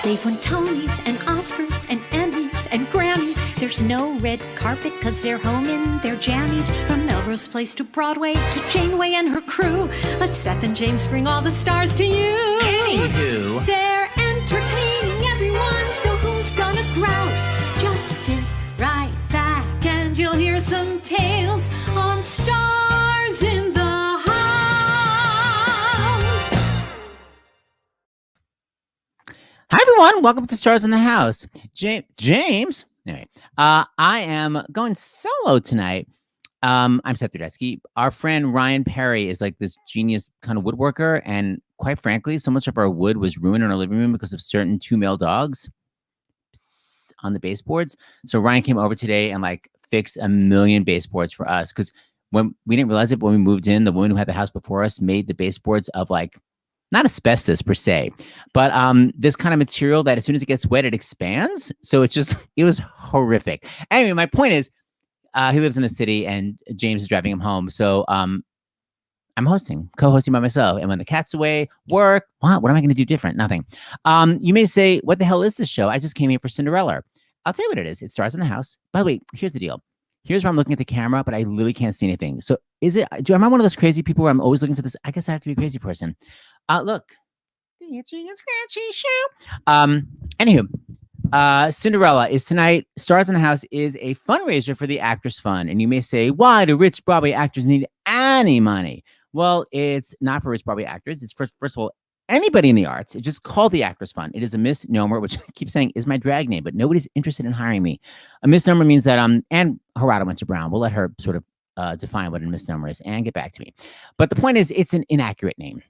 They've won Tonys and Oscars and Emmys and Grammys. There's no red carpet because they're home in their jammies. From Melrose Place to Broadway to Janeway and her crew. Let Seth and James bring all the stars to you. Anywho. They're entertaining everyone, so who's gonna grouse? Just sit right back and you'll hear some tales on Stars in the Hi, everyone. Welcome to Stars in the House. James. Anyway, I am going solo tonight. I'm Seth Rudetsky. Our friend Ryan Perry is like this genius kind of woodworker. And quite frankly, so much of our wood was ruined in our living room because of certain 2 male dogs on the baseboards. So Ryan came over today and like fixed 1 million baseboards for us. Because when we didn't realize it, when we moved in, the woman who had the house before us made the baseboards of like, not asbestos per se, but this kind of material that as soon as it gets wet, it expands. So it was horrific. Anyway, my point is, he lives in the city and James is driving him home. So I'm co-hosting by myself. And when the cat's away, work, what am I going to do different? Nothing. You may say, what the hell is this show? I just came here for Cinderella. I'll tell you what it is. It Stars in the House. By the way, here's the deal. Here's where I'm looking at the camera, but I literally can't see anything. So am I one of those crazy people where I'm always looking to this? I guess I have to be a crazy person. Look, the Itchy and Scratchy Show. Anywho, Cinderella is tonight. Stars in the House is a fundraiser for the Actors Fund. And you may say, why do rich Broadway actors need any money? Well, it's not for rich Broadway actors. It's first of all, anybody in the arts. It's just called the Actors Fund. It is a misnomer, which I keep saying is my drag name, but nobody's interested in hiring me. A misnomer means that, and Harada went to Brown. We'll let her sort of define what a misnomer is and get back to me. But the point is, it's an inaccurate name.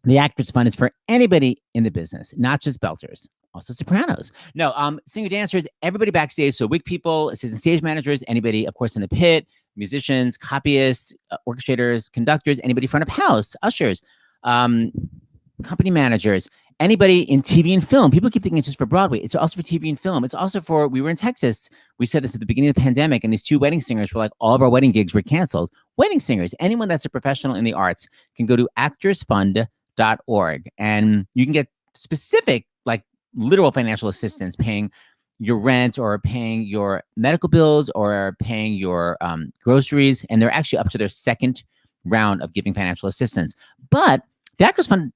The Actors Fund is for anybody in the business, not just belters, also sopranos. No, singer dancers, everybody backstage. So wig people, assistant stage managers, anybody, of course, in the pit, musicians, copyists, orchestrators, conductors, anybody front of house, ushers, company managers, anybody in TV and film. People keep thinking it's just for Broadway. It's also for TV and film. It's also for, we were in Texas. We said this at the beginning of the pandemic, and these 2 wedding singers were like, all of our wedding gigs were canceled. Wedding singers, anyone that's a professional in the arts can go to actorsfund.org and you can get specific, like literal financial assistance, paying your rent or paying your medical bills or paying your groceries. And they're actually up to their 2nd round of giving financial assistance. But the Actors Fund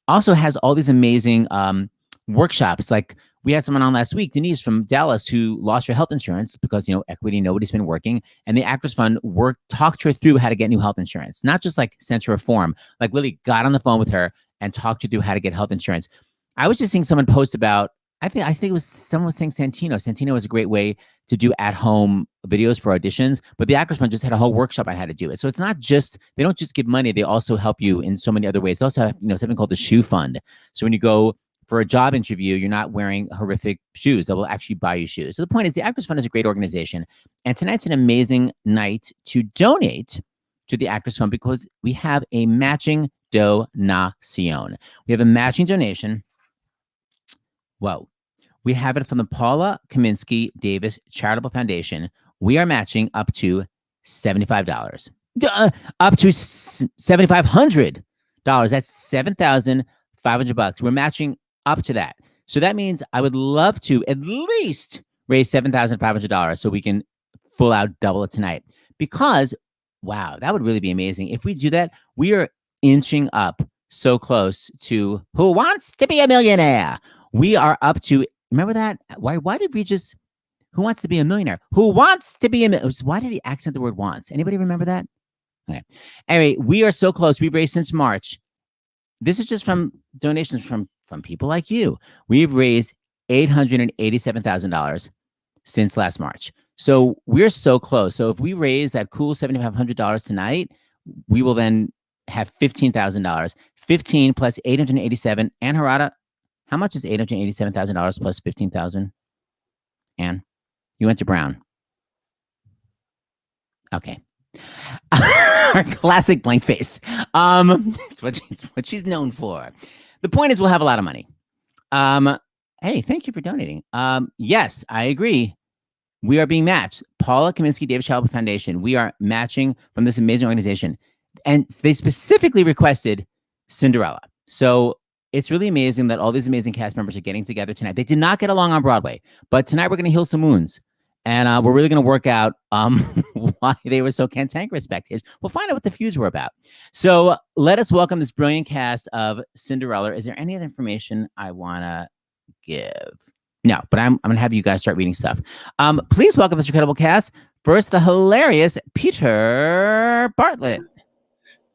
also has all these amazing workshops. Like we had someone on last week, Denise from Dallas, who lost her health insurance because, equity, nobody's been working. And the Actors Fund talked her through how to get new health insurance, not just like sent her a form, like literally got on the phone with her and talked her through how to get health insurance. I was just seeing someone post about, I think it was someone was saying Santino. Santino was a great way to do at-home videos for auditions, but the Actors Fund just had a whole workshop on how to do it. So it's not just, they don't just give money, they also help you in so many other ways. They also have, something called the Shoe Fund. So when you go for a job interview, you're not wearing horrific shoes. They will actually buy you shoes. So the point is, the Actors Fund is a great organization. And tonight's an amazing night to donate to the Actors Fund because we have a matching donation. We have a matching donation. Whoa. We have it from the Paula Kaminsky Davis Charitable Foundation. We are matching up to $75. Up to $7,500. That's $7,500. We're matching up to that. So that means I would love to at least raise $7,500 so we can full out double it tonight. Because, wow, that would really be amazing. If we do that, we are inching up so close to Who Wants to Be a Millionaire? We are up to, remember that? Why did we just, Who Wants to Be a Millionaire? Who Wants to Be a Millionaire? Why did he accent the word wants? Anybody remember that? Okay. Anyway, we are so close. We've raised since March. This is just from donations from people like you. We've raised $887,000 since last March. So we're so close. So if we raise that cool $7,500 tonight, we will then have $15,000. 15 plus 887. And Harada, how much is $887,000 plus 15,000? Anne, you went to Brown. Okay. Our classic blank face. It's what she's known for. The point is, we'll have a lot of money. Hey, thank you for donating. Yes, I agree. We are being matched. Paula Kaminsky Davis Charitable Foundation. We are matching from this amazing organization. And they specifically requested Cinderella. So it's really amazing that all these amazing cast members are getting together tonight. They did not get along on Broadway, but tonight we're going to heal some wounds. And we're really going to work out why they were so cantankerous backstage. We'll find out what the feuds were about. So let us welcome this brilliant cast of Cinderella. Is there any other information I want to give? No, but I'm going to have you guys start reading stuff. Please welcome this incredible cast. First, the hilarious Peter Bartlett.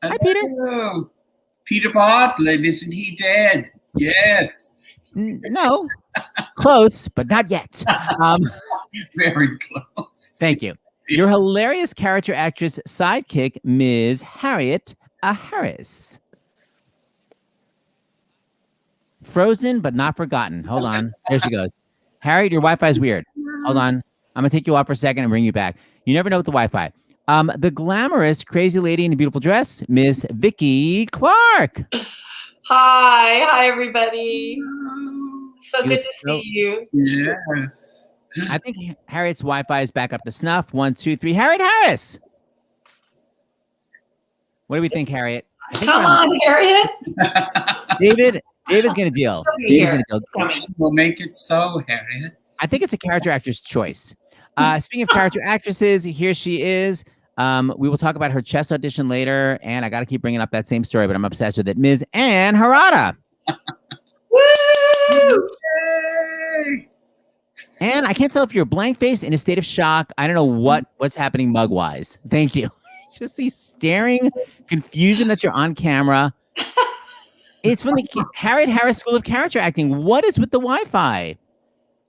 Hi, Peter. Hello. Peter Bartlett, isn't he dead? Yes. No, close, but not yet. Very close. Thank you. Your hilarious character actress sidekick, Ms. Harriet Harris. Frozen, but not forgotten. Hold on. There she goes. Harriet, your Wi-Fi is weird. Hold on. I'm going to take you off for a second and bring you back. You never know with the Wi-Fi. The glamorous crazy lady in a beautiful dress, Miss Vicky Clark. Hi, everybody. So good to see you. Yes. I think Harriet's Wi-Fi is back up to snuff. 1, 2, 3. Harriet Harris. What do we think, Harriet? Come on, Harriet. David's going to deal. We'll make it so, Harriet. I think it's a character actress choice. Speaking of character actresses, here she is. We will talk about her chess audition later, and I got to keep bringing up that same story, but I'm obsessed with it. Ms. Anne Harada. Woo! Yay! And I can't tell if you're blank-faced in a state of shock. I don't know what's happening mug-wise. Thank you. Just the staring confusion that you're on camera. It's from the Harriet Harris School of Character Acting. What is with the Wi-Fi?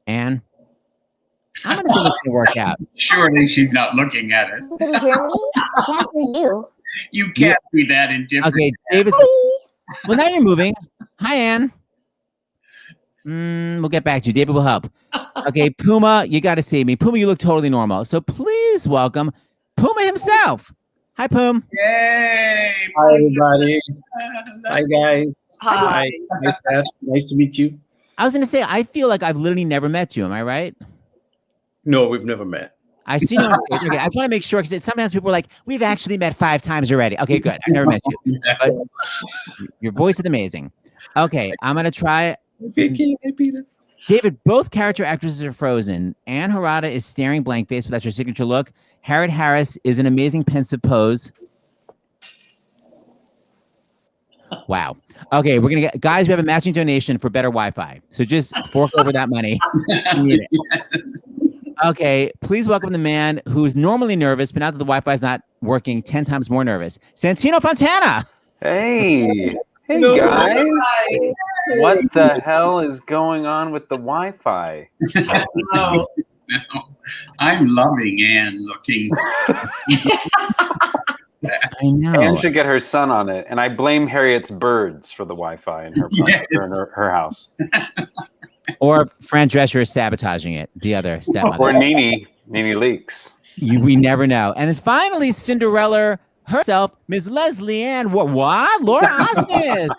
Anne? I'm going to say it's going to work out. Surely she's not looking at it. Can you hear me? I can't hear you. You can't be that indifferent. Okay, David's... Well, now you're moving. Hi, Anne. We'll get back to you. David will help. Okay, Puma, you got to see me. Puma, you look totally normal. So please welcome Puma himself. Hi, Pum. Yay! Hi, everybody. Hi, guys. Hi. Hi, Seth. Nice to meet you. I was going to say, I feel like I've literally never met you. Am I right? No, we've never met. I've seen you on stage. Okay, I just want to make sure because sometimes people are like, we've actually met 5 times already. Okay, good. I've never met you. But your voice is amazing. Okay, I'm going to try. Vicky, Peter. David, both character actresses are frozen. Anne Harada is staring blank face, but that's her signature look. Harriet Harris is an amazing pensive pose. Wow. Okay, we're going to get, guys, we have a matching donation for better Wi-Fi. So just fork over that money. We need it. Okay, please welcome the man who's normally nervous, but now that the Wi-Fi is not working, 10 times more nervous. Santino Fontana. Hey Hello. guys. Hi. What the hell is going on with the Wi-Fi? Oh, I'm loving Anne looking. I know. Anne should get her son on it, and I blame Harriet's birds for the Wi-Fi in her, Yes. her house. Or Fran Drescher is sabotaging it, the other stepmother. Or Nene Leaks. We never know. And then finally, Cinderella herself, Ms. Leslie Ann. What? Laura Osnes.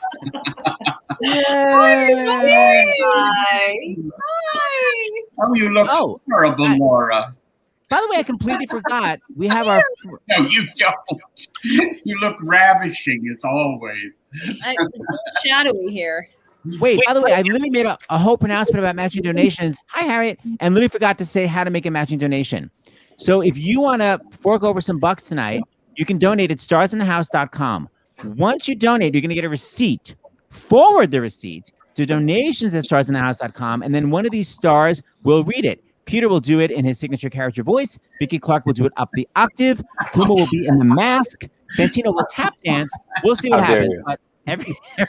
hi. Hi. Oh, you look horrible, Laura. By the way, I completely forgot. We have our... No, you don't. You look ravishing as always. It's a little shadowy here. Wait, by the way, I literally made a whole pronouncement about matching donations. Hi, Harriet. And literally forgot to say how to make a matching donation. So if you want to fork over some bucks tonight, you can donate at starsinthehouse.com. Once you donate, you're going to get a receipt. Forward the receipt to donations at starsinthehouse.com. And then one of these stars will read it. Peter will do it in his signature character voice. Vicky Clark will do it up the octave. Puma will be in the mask. Santino will tap dance. We'll see what How dare happens. you. But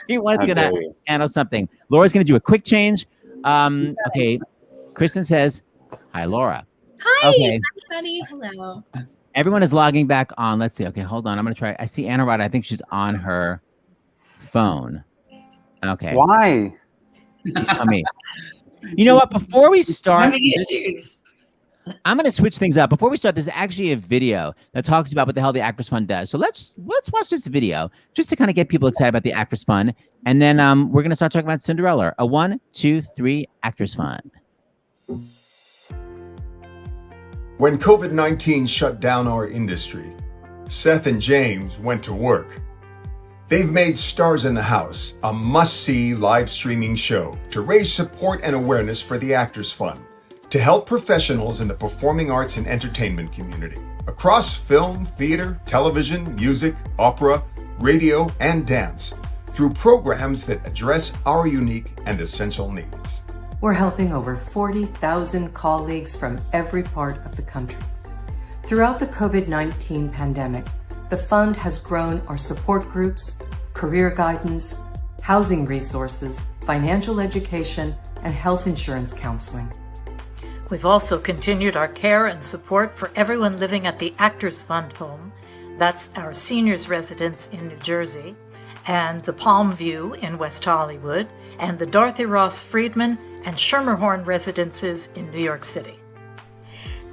everyone's How going dare to you. handle something. Laura's going to do a quick change. Okay. Kristen says, hi, Laura. Hi, Okay. everybody. Hello. Everyone is logging back on. Let's see. Okay, hold on. I'm going to try. I see Anna Rod. I think she's on her phone. Okay. Why? You tell me. You know what? Before we start, Having issues. I'm going to switch things up. Before we start, there's actually a video that talks about what the hell the Actors Fund does. So let's watch this video just to kind of get people excited about the Actors Fund. And then we're going to start talking about Cinderella. A 1, 2, 3 Actors Fund. When COVID-19 shut down our industry, Seth and James went to work. They've made Stars in the House a must-see live streaming show to raise support and awareness for the Actors Fund, to help professionals in the performing arts and entertainment community across film, theater, television, music, opera, radio, and dance through programs that address our unique and essential needs. We're helping over 40,000 colleagues from every part of the country. Throughout the COVID-19 pandemic, the fund has grown our support groups, career guidance, housing resources, financial education, and health insurance counseling. We've also continued our care and support for everyone living at the Actors Fund home. That's our seniors residence in New Jersey, and the Palm View in West Hollywood, and the Dorothy Ross Friedman and Schermerhorn residences in New York City.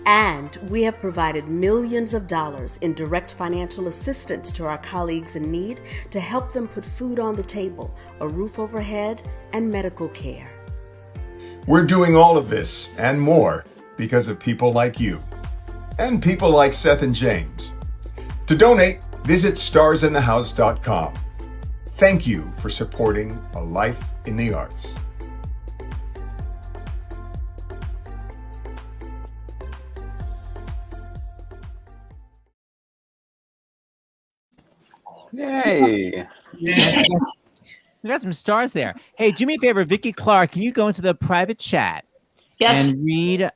And we have provided millions of dollars in direct financial assistance to our colleagues in need to help them put food on the table, a roof overhead, and medical care. We're doing all of this and more because of people like you and people like Seth and James. To donate, visit starsinthehouse.com. Thank you for supporting a life in the arts. Yay. Yeah. We got some stars there. Hey, do me a favor, Vicky Clark. Can you go into the private chat Yes. and read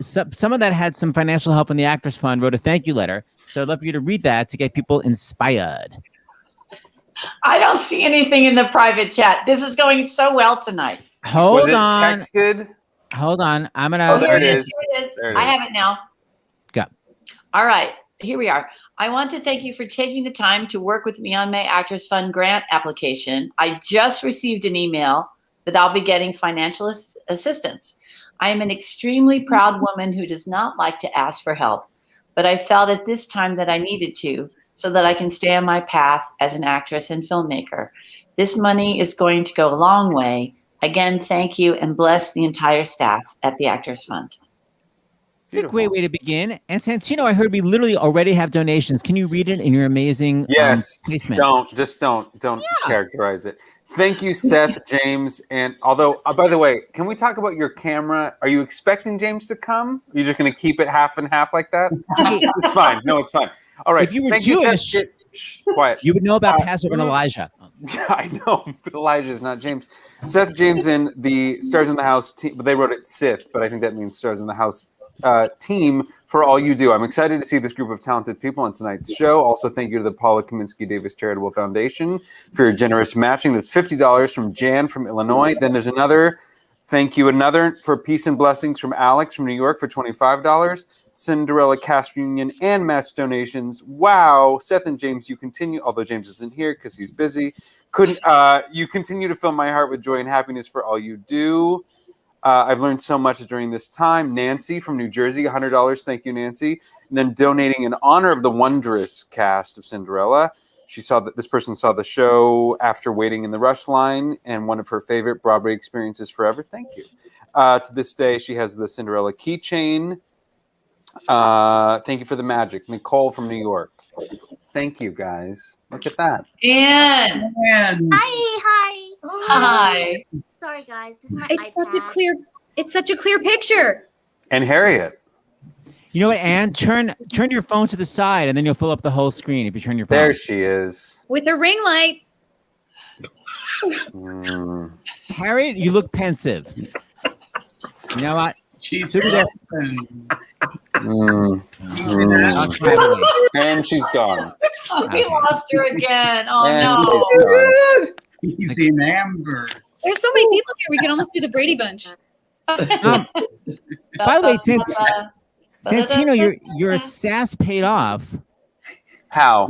someone that had some financial help from the Actors Fund wrote a thank you letter. So I'd love for you to read that to get people inspired. I don't see anything in the private chat. This is going so well tonight. Hold Was it on. texted? Hold on. I'm gonna. Oh, there it Here is. Here it is. There it I is. have it now. Go. All right. Here we are. I want to thank you for taking the time to work with me on my Actors Fund grant application. I just received an email that I'll be getting financial assistance. I am an extremely proud woman who does not like to ask for help, but I felt at this time that I needed to so that I can stay on my path as an actress and filmmaker. This money is going to go a long way. Again, thank you and bless the entire staff at the Actors Fund. It's a great way to begin. And Santino, I heard we literally already have donations. Can you read it in your amazing Yes. placement? Don't characterize it. Thank you, Seth, James, and although by the way, can we talk about your camera? Are you expecting James to come? Are you just going to keep it half and half like that? It's fine. No, it's fine. All right. If you were Thank Jewish, you, Seth. Shh, quiet. you would know about Passover and Elijah. I know, but Elijah's not James. Seth, James, and the Stars in the House team. But they wrote it Sith, but I think that means Stars in the House team for all you do. I'm excited to see this group of talented people on tonight's show. Also, thank you to the Paula Kaminsky Davis Charitable Foundation for your generous matching. That's $50 from Jan from Illinois. Then there's another for Peace and Blessings from Alex from New York for $25. Cinderella Cast Reunion and match donations. Wow. Seth and James, you continue, although James isn't here because he's busy. You continue to fill my heart with joy and happiness for all you do. I've learned so much during this time. Nancy from New Jersey, $100. Thank you, Nancy. And then donating in honor of the wondrous cast of Cinderella. This person saw the show after waiting in the rush line and one of her favorite Broadway experiences forever. Thank you. To this day, she has the Cinderella keychain. Thank you for the magic. Nicole from New York. Thank you, guys. Look at that. And Hi. hi. Sorry, guys. This is my It's iPad. such a clear picture. And Harriet. You know what, Anne? Turn your phone to the side, and then you'll fill up the whole screen if you turn your phone. There she is. With a ring light. Harriet, you look pensive. You know what? She's Look at And she's gone. We lost her again. Oh, And no. she's gone. He's in amber. There's so many people here. We could almost do the Brady Bunch. By the way, Santino, your sass paid off. How?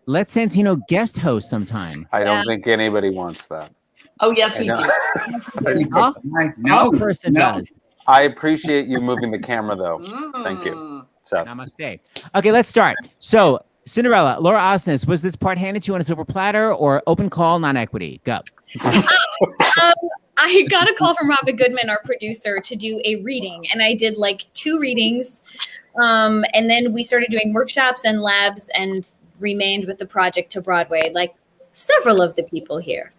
Let Santino guest host sometime. I don't think anybody wants that. Oh, yes, we do. All person does. I appreciate you moving the camera, though. Thank you, Seth. Namaste. Okay, let's start. So, Cinderella, Laura Osnes, was this part handed to you on a silver platter or open call, non-equity? Go. I got a call from Robin Goodman, our producer, to do a reading, and I did like 2 readings, and then we started doing workshops and labs and remained with the project to Broadway. Like several of the people here.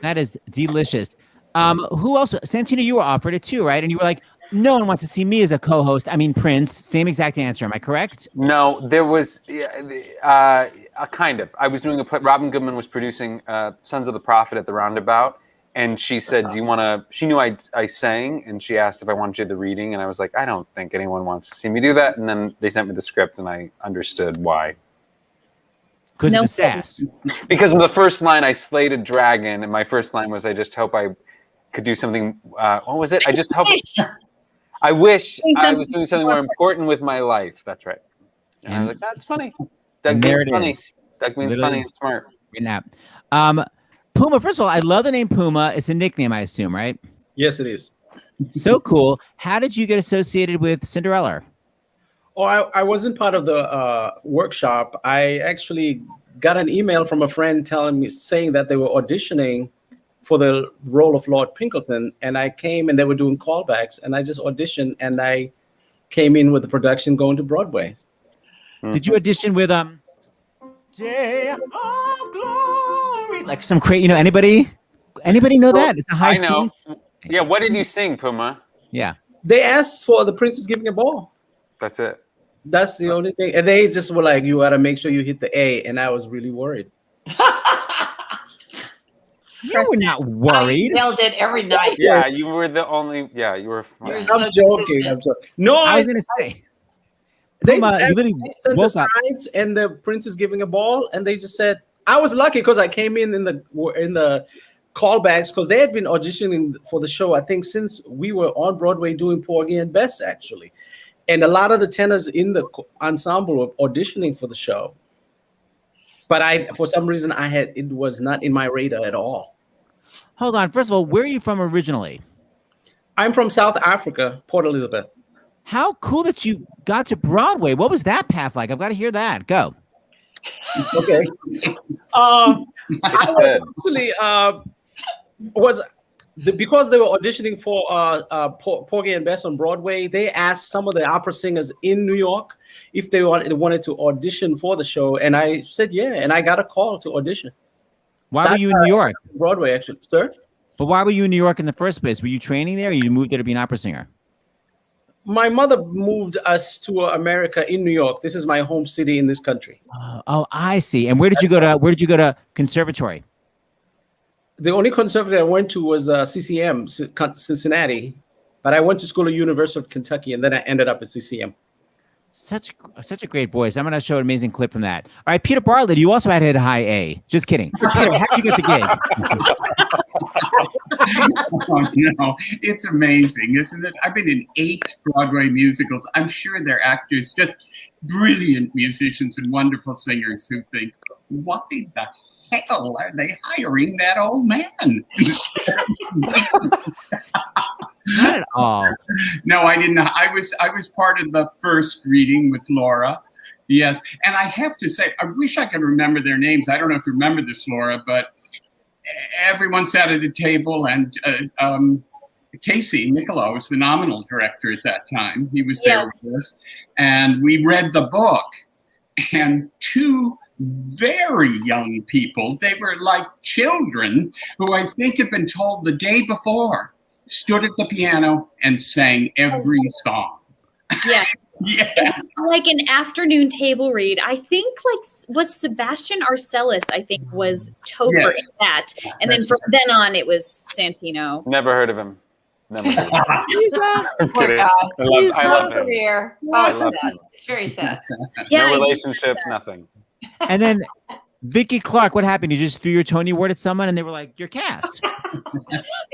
That is delicious. Who else? Santino, you were offered it too, right? And you were like, no one wants to see me as a co-host. I mean, Prince, same exact answer. Am I correct? No, there was a kind of. I was doing a play. Robin Goodman was producing Sons of the Prophet at the Roundabout, and she said, "Do you want to?" She knew I sang, and she asked if I wanted to do the reading, and I was like, "I don't think anyone wants to see me do that." And then they sent me the script, and I understood why. Because of the sass. Because of the first line, I slayed a dragon, and my first line was, "I just hope I could do something." What was it? I just hope. I wish I was doing something more important with my life. That's right. And I was like, that's funny. Doug means funny. Doug means funny and smart. Puma, first of all, I love the name Puma. It's a nickname, I assume, right? Yes, it is. So cool. How did you get associated with Cinderella? Oh, I wasn't part of the workshop. I actually got an email from a friend saying that they were auditioning for the role of Lord Pinkleton, and I came and they were doing callbacks, and I just auditioned, and I came in with the production going to Broadway. Did you audition with Day of Glory? Like some crazy, anybody know that? It's a high know. Speed. Yeah, what did you sing, Puma? Yeah. They asked for The Princess Giving a Ball. That's it. That's the only thing. And they just were like, you got to make sure you hit the A, and I was really worried. You were not worried. I yelled it every night. Yeah, you were the only. Yeah, you were. I'm joking. No, I was going to say. They Puma, sent the woke up. signs, and the Prince is giving a ball, and they just said, I was lucky because I came in the callbacks because they had been auditioning for the show, I think, since we were on Broadway doing Porgy and Bess, actually. And a lot of the tenors in the ensemble were auditioning for the show. But for some reason, it was not in my radar at all. Hold on. First of all, where are you from originally? I'm from South Africa, Port Elizabeth. How cool that you got to Broadway. What was that path like? I've got to hear that. Go. Okay. I was actually because they were auditioning for Porgy and Bess on Broadway. They asked some of the opera singers in New York if they wanted to audition for the show, and I said yeah, and I got a call to audition. Why were you in New York? Broadway, actually, sir. But why were you in New York in the first place? Were you training there, or you moved there to be an opera singer? My mother moved us to America in New York. This is my home city in this country. Oh, I see. And where did you go to conservatory? The only conservatory I went to was CCM, Cincinnati. But I went to school at University of Kentucky, and then I ended up at CCM. Such a great voice. I'm going to show an amazing clip from that. All right, Peter Bartlett, you also had to hit a high A. Just kidding. Peter, how'd you get the gig? Oh, no, it's amazing, isn't it? I've been in 8 Broadway musicals. I'm sure they're actors, just brilliant musicians and wonderful singers who think, why the hell are they hiring that old man? Not at all. No, I didn't. I was part of the first reading with Laura. Yes. And I have to say, I wish I could remember their names. I don't know if you remember this, Laura, but everyone sat at a table, and Casey Niccolo was the nominal director at that time. He was there with us. And we read the book, and 2 very young people, they were like children, who I think had been told the day before, stood at the piano and sang every song. Yeah. Yes. Like an afternoon table read. I think was Sebastian Arcelus, I think, was Topher in that. And then from then on it was Santino. Never heard of him. Never heard of him. I'm Poor kidding. guy. I love him. Career. Oh, it's sad. It's very sad. Yeah, No relationship, nothing. And then Vicky Clark, what happened? You just threw your Tony Award at someone and they were like, you're cast.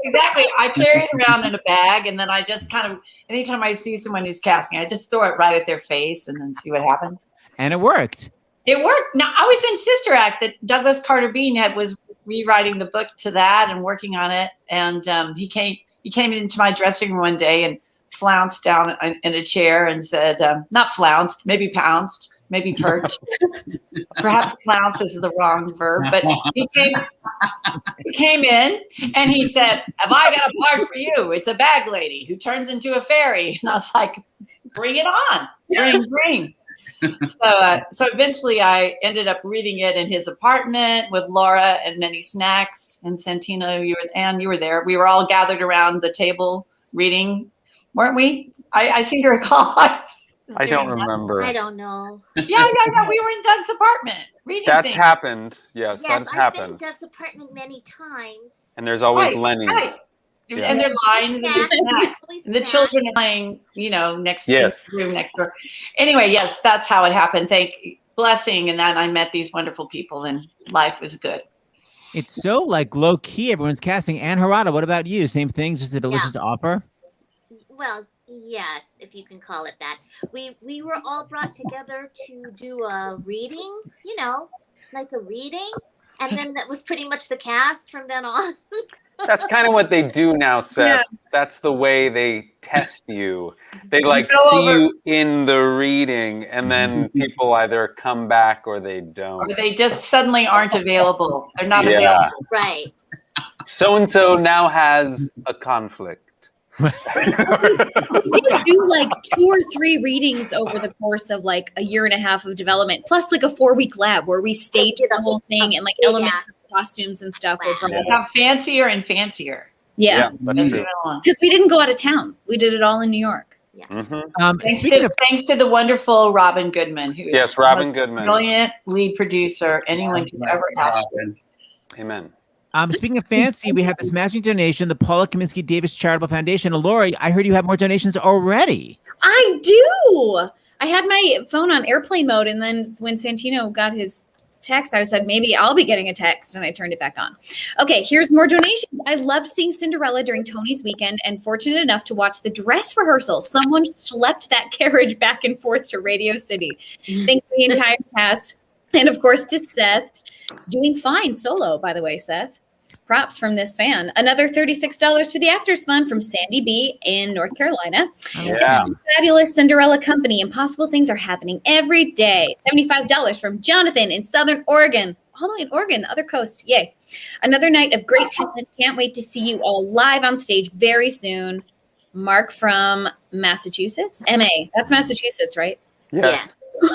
Exactly. I carry it around in a bag, and then I just kind of, anytime I see someone who's casting, I just throw it right at their face and then see what happens. And it worked. It worked. Now, I was in Sister Act that Douglas Carter Bean was rewriting the book to that and working on it. And he came into my dressing room one day and flounced down in a chair and said, not flounced, maybe pounced, maybe perched. Perhaps flounce is the wrong verb, but he came in and he said, have I got a part for you? It's a bag lady who turns into a fairy. And I was like, bring it on. Bring. So eventually I ended up reading it in his apartment with Laura and many snacks. And Santino, you were there. We were all gathered around the table reading, weren't we? I seem to recall. I don't remember. I don't know. Yeah. We were in Doug's apartment reading. That's things. happened. Yes, that's I've happened. been in Doug's apartment many times. And there's always Right, Lenny's. right. Yeah. And their lines and their snacks. And the children are playing, next in the room next door. Anyway, yes, that's how it happened. Blessing. And then I met these wonderful people and life was good. It's so like low key. Everyone's casting. Ann Harada, what about you? Same thing, just a delicious offer? Well, yes, if you can call it that. We were all brought together to do a reading, like a reading. And then that was pretty much the cast from then on. That's kind of what they do now, Seth. Yeah. That's the way they test you. They see you in the reading, and then people either come back or they don't. Or they just suddenly aren't available. They're not available. Right. So-and-so now has a conflict. We did do 2 or 3 readings over the course of a year and a half of development, plus a 4-week lab where we staged the whole thing and elements of costumes and stuff. Got fancier and fancier. Yeah, that's true. Because we didn't go out of town. We did it all in New York. Yeah. Mm-hmm. Thanks to the wonderful Robin Goodman, who is Robin Goodman, brilliant lead producer anyone can ever ask for. Amen. Speaking of fancy, we have this matching donation, the Paula Kaminsky Davis Charitable Foundation. And Laura, I heard you have more donations already. I do. I had my phone on airplane mode, and then when Santino got his text, I said, maybe I'll be getting a text, and I turned it back on. Okay, here's more donations. I loved seeing Cinderella during Tony's weekend and fortunate enough to watch the dress rehearsal. Someone schlepped that carriage back and forth to Radio City. Thanks to the entire cast. And of course to Seth. Doing fine solo, by the way, Seth. Props from this fan. Another $36 to the Actors Fund from Sandy B in North Carolina. Yeah. Fabulous Cinderella Company. Impossible things are happening every day. $75 from Jonathan in Southern Oregon. All the way in Oregon, the other coast. Yay. Another night of great talent. Can't wait to see you all live on stage very soon. Mark from Massachusetts. MA. That's Massachusetts, right? Yes. Yeah.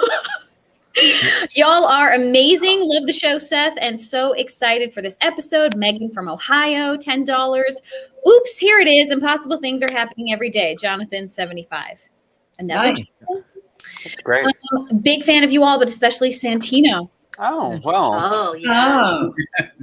Y'all are amazing. Love the show, Seth, and so excited for this episode. Megan from Ohio, $10. Oops, here it is. Impossible things are happening every day. Jonathan, $75. Another. Nice. That's great. Big fan of you all, but especially Santino. Oh, well. Oh, yeah.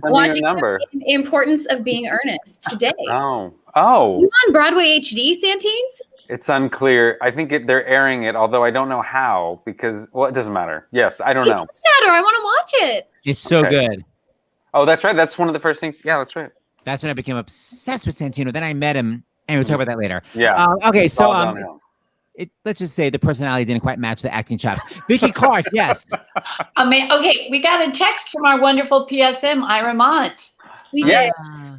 Watching the importance of being earnest today. Oh. You on Broadway HD, Santines? It's unclear. I think they're airing it, although I don't know how because, it doesn't matter. Yes, I don't know. It does matter. I want to watch it. It's so good. Oh, that's right. That's one of the first things. Yeah, that's right. That's when I became obsessed with Santino. Then I met him, and we'll talk about that later. Yeah. Okay, so let's just say the personality didn't quite match the acting chops. Vicky Clark, yes. Okay, we got a text from our wonderful PSM, Ira Mont. We did.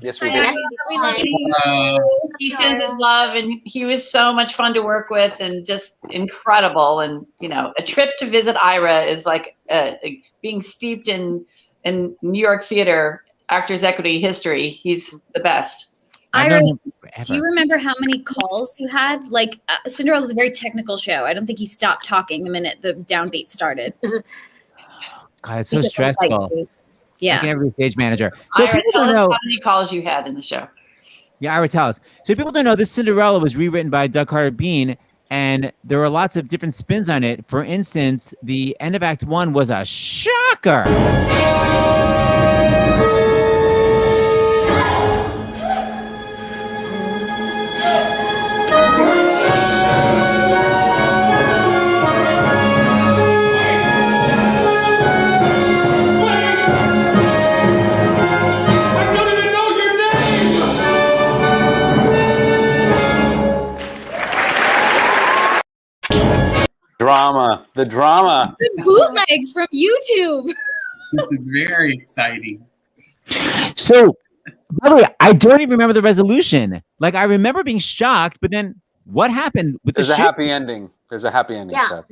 Yes, we did. We love you. He sends his love, and he was so much fun to work with, and just incredible. And a trip to visit Ira is like being steeped in New York theater, Actors Equity history. He's the best. Ira, do you remember how many calls you had? Cinderella is a very technical show. I don't think he stopped talking the minute the downbeat started. God, it's so stressful. Yeah. I can never be a stage manager. So Ira, tell us how many calls you had in the show. Yeah, Ira, tell us. So people don't know, this Cinderella was rewritten by Doug Carter Bean, and there were lots of different spins on it. For instance, the end of Act 1 was a shocker. The drama. The bootleg from YouTube. This is very exciting. So, by the way, I don't even remember the resolution. I remember being shocked, but then what happened with There's a happy ending. There's a happy ending, Seth.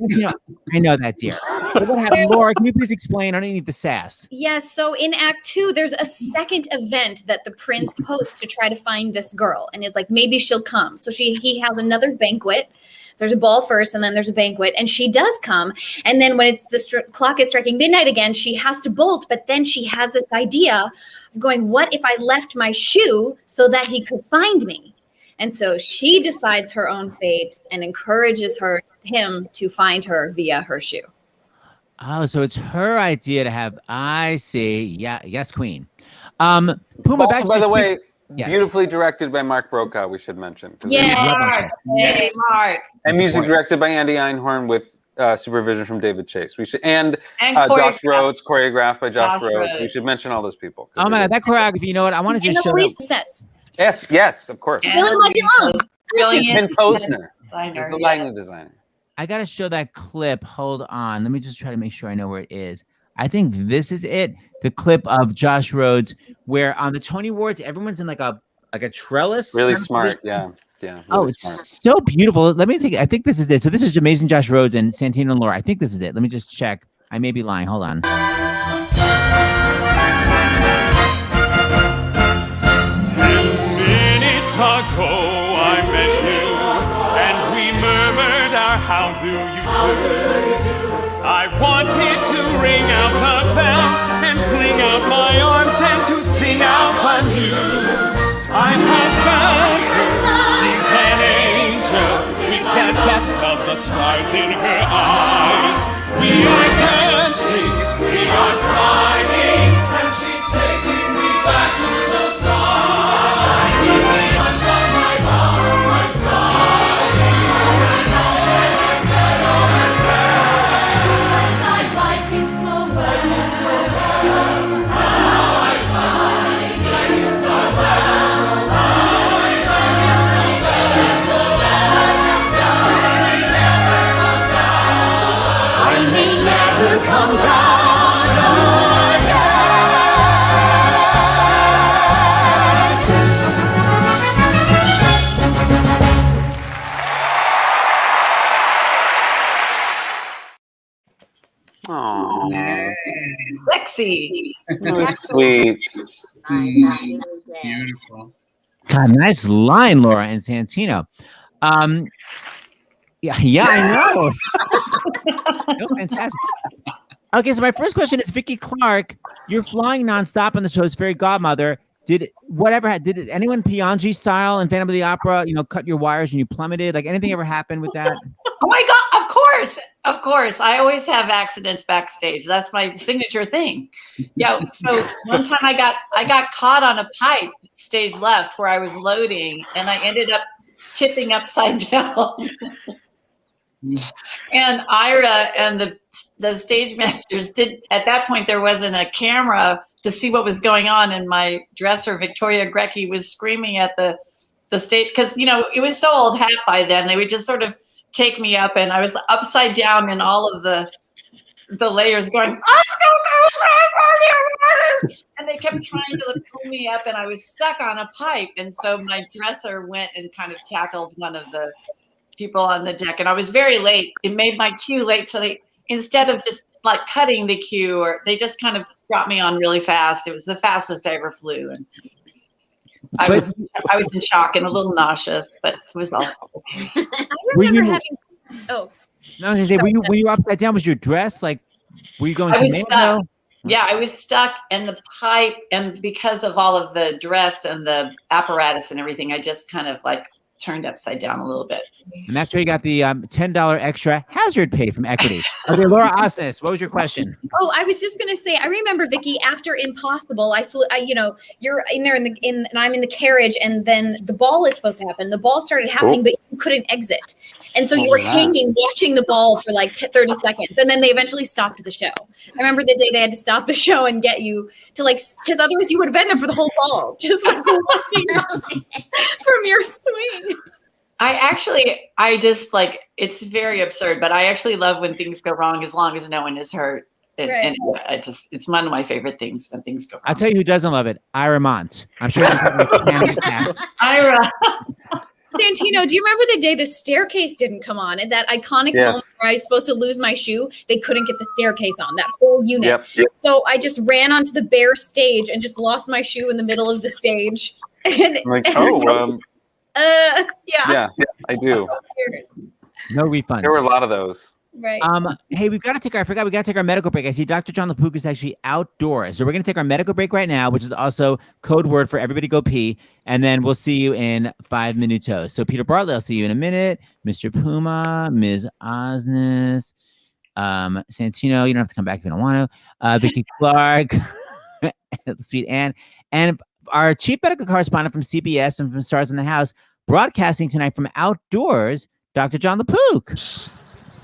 I know that, dear. But what happened? Laura, can you please explain? I don't need the sass. Yes, so in Act 2, there's a second event that the prince hosts to try to find this girl, and is maybe she'll come. So he has another banquet There's a ball first, and then there's a banquet, and she does come. And then when it's the clock is striking midnight again, she has to bolt. But then she has this idea of going, what if I left my shoe so that he could find me? And so she decides her own fate and encourages him to find her via her shoe. Oh, so it's her idea to have. I see. Yeah. Yes, Queen. Puma. Also, by the way, yes. Beautifully directed by Mark Brokaw. We should mention. Yeah, hey, Mark. And music directed by Andy Einhorn with supervision from David Chase. We should and Josh Rhodes, choreographed by Josh Rhodes. We should mention all those people. Oh my God, that choreography! You know what? I want to just show the sets. Yes, of course. Brilliant. Ken Posner Designer, is the lighting designer. I got to show that clip. Hold on. Let me just try to make sure I know where it is. I think this is it. The clip of Josh Rhodes, where on the Tony Awards, everyone's in like a trellis. Really smart. Yeah. Really smart. So beautiful. Let me think. I think this is it. So this is amazing. Josh Rhodes and Santino and Laura. I think this is it. Let me just check. I may be lying. Hold on. 10 minutes ago, I met you, and we murmured our how do you do's. I wanted to ring out the bells and fling out my arms and to sing out the news. I have found her, she's an angel, with the dust of the stars in her eyes. We are dancing, we are flying, and she's taking me back to the sky. Under my arm, I'm flying, and I like it so well, so well. I like it so well, I may never come down Oh, Sexy. sweet. Beautiful. God, nice line, Laura and Santino. Yeah, I know. So fantastic. Okay, so my first question is, Vicky Clark, you're flying nonstop on the show's Fairy Godmother. Did anyone Piangi style in Phantom of the Opera, cut your wires and you plummeted? Like, anything ever happen with that? Oh my God, of course. I always have accidents backstage. That's my signature thing. Yeah. So one time I got caught on a pipe stage left where I was loading, and I ended up tipping upside down. And Ira and the stage managers at that point, there wasn't a camera to see what was going on, and my dresser, Victoria Grecki, was screaming at the stage because it was so old hat by then. They would just sort of take me up, and I was upside down in all of the layers going, and they kept trying to pull me up, and I was stuck on a pipe, and so my dresser went and kind of tackled one of the people on the deck, and I was very late. It made my cue late, so they, instead of just like cutting the cue, or they just kind of brought me on really fast. It was the fastest I ever flew, and I was in shock and a little nauseous, but it was all. I remember having. Oh. No, I was gonna say, when you were upside down, was your dress like? Were you going? I was stuck. Yeah, I was stuck, and the pipe, and because of all of the dress and the apparatus and everything, I just kind of like turned upside down a little bit. And that's where you got the $10 extra hazard pay from Equity. Okay, Laura Osnes, what was your question? Oh, I was just gonna say, I remember, Vicky, after Impossible, I flew. You're in there and I'm in the carriage, and then the ball is supposed to happen. The ball started happening, but you couldn't exit, and so you were hanging, watching the ball for like 30 seconds, and then they eventually stopped the show. I remember the day they had to stop the show and get you to because otherwise you would have been there for the whole ball, just like watching from your swing. I just like, it's very absurd, but I actually love when things go wrong as long as no one is hurt. And it's one of my favorite things when things go wrong. I'll tell you who doesn't love it. Ira Mont. I'm sure. Ira. Santino, do you remember the day the staircase didn't come on, and that iconic moment where I was supposed to lose my shoe? They couldn't get the staircase on, that whole unit. Yep. So I just ran onto the bare stage and just lost my shoe in the middle of the stage. And, yeah, I do. No refunds. There were a lot of those. Right. Hey, we got to take our medical break. I see Dr. Jon LaPook is actually outdoors. So we're going to take our medical break right now, which is also code word for everybody go pee. And then we'll see you in 5 minutos. So Peter Bartlett, I'll see you in a minute. Mr. Puma, Ms. Osnes, Santino, you don't have to come back if you don't want to. Vicky Clark, Sweet Ann, and our chief medical correspondent from CBS and from Stars in the House, broadcasting tonight from outdoors, Dr. Jon LaPook.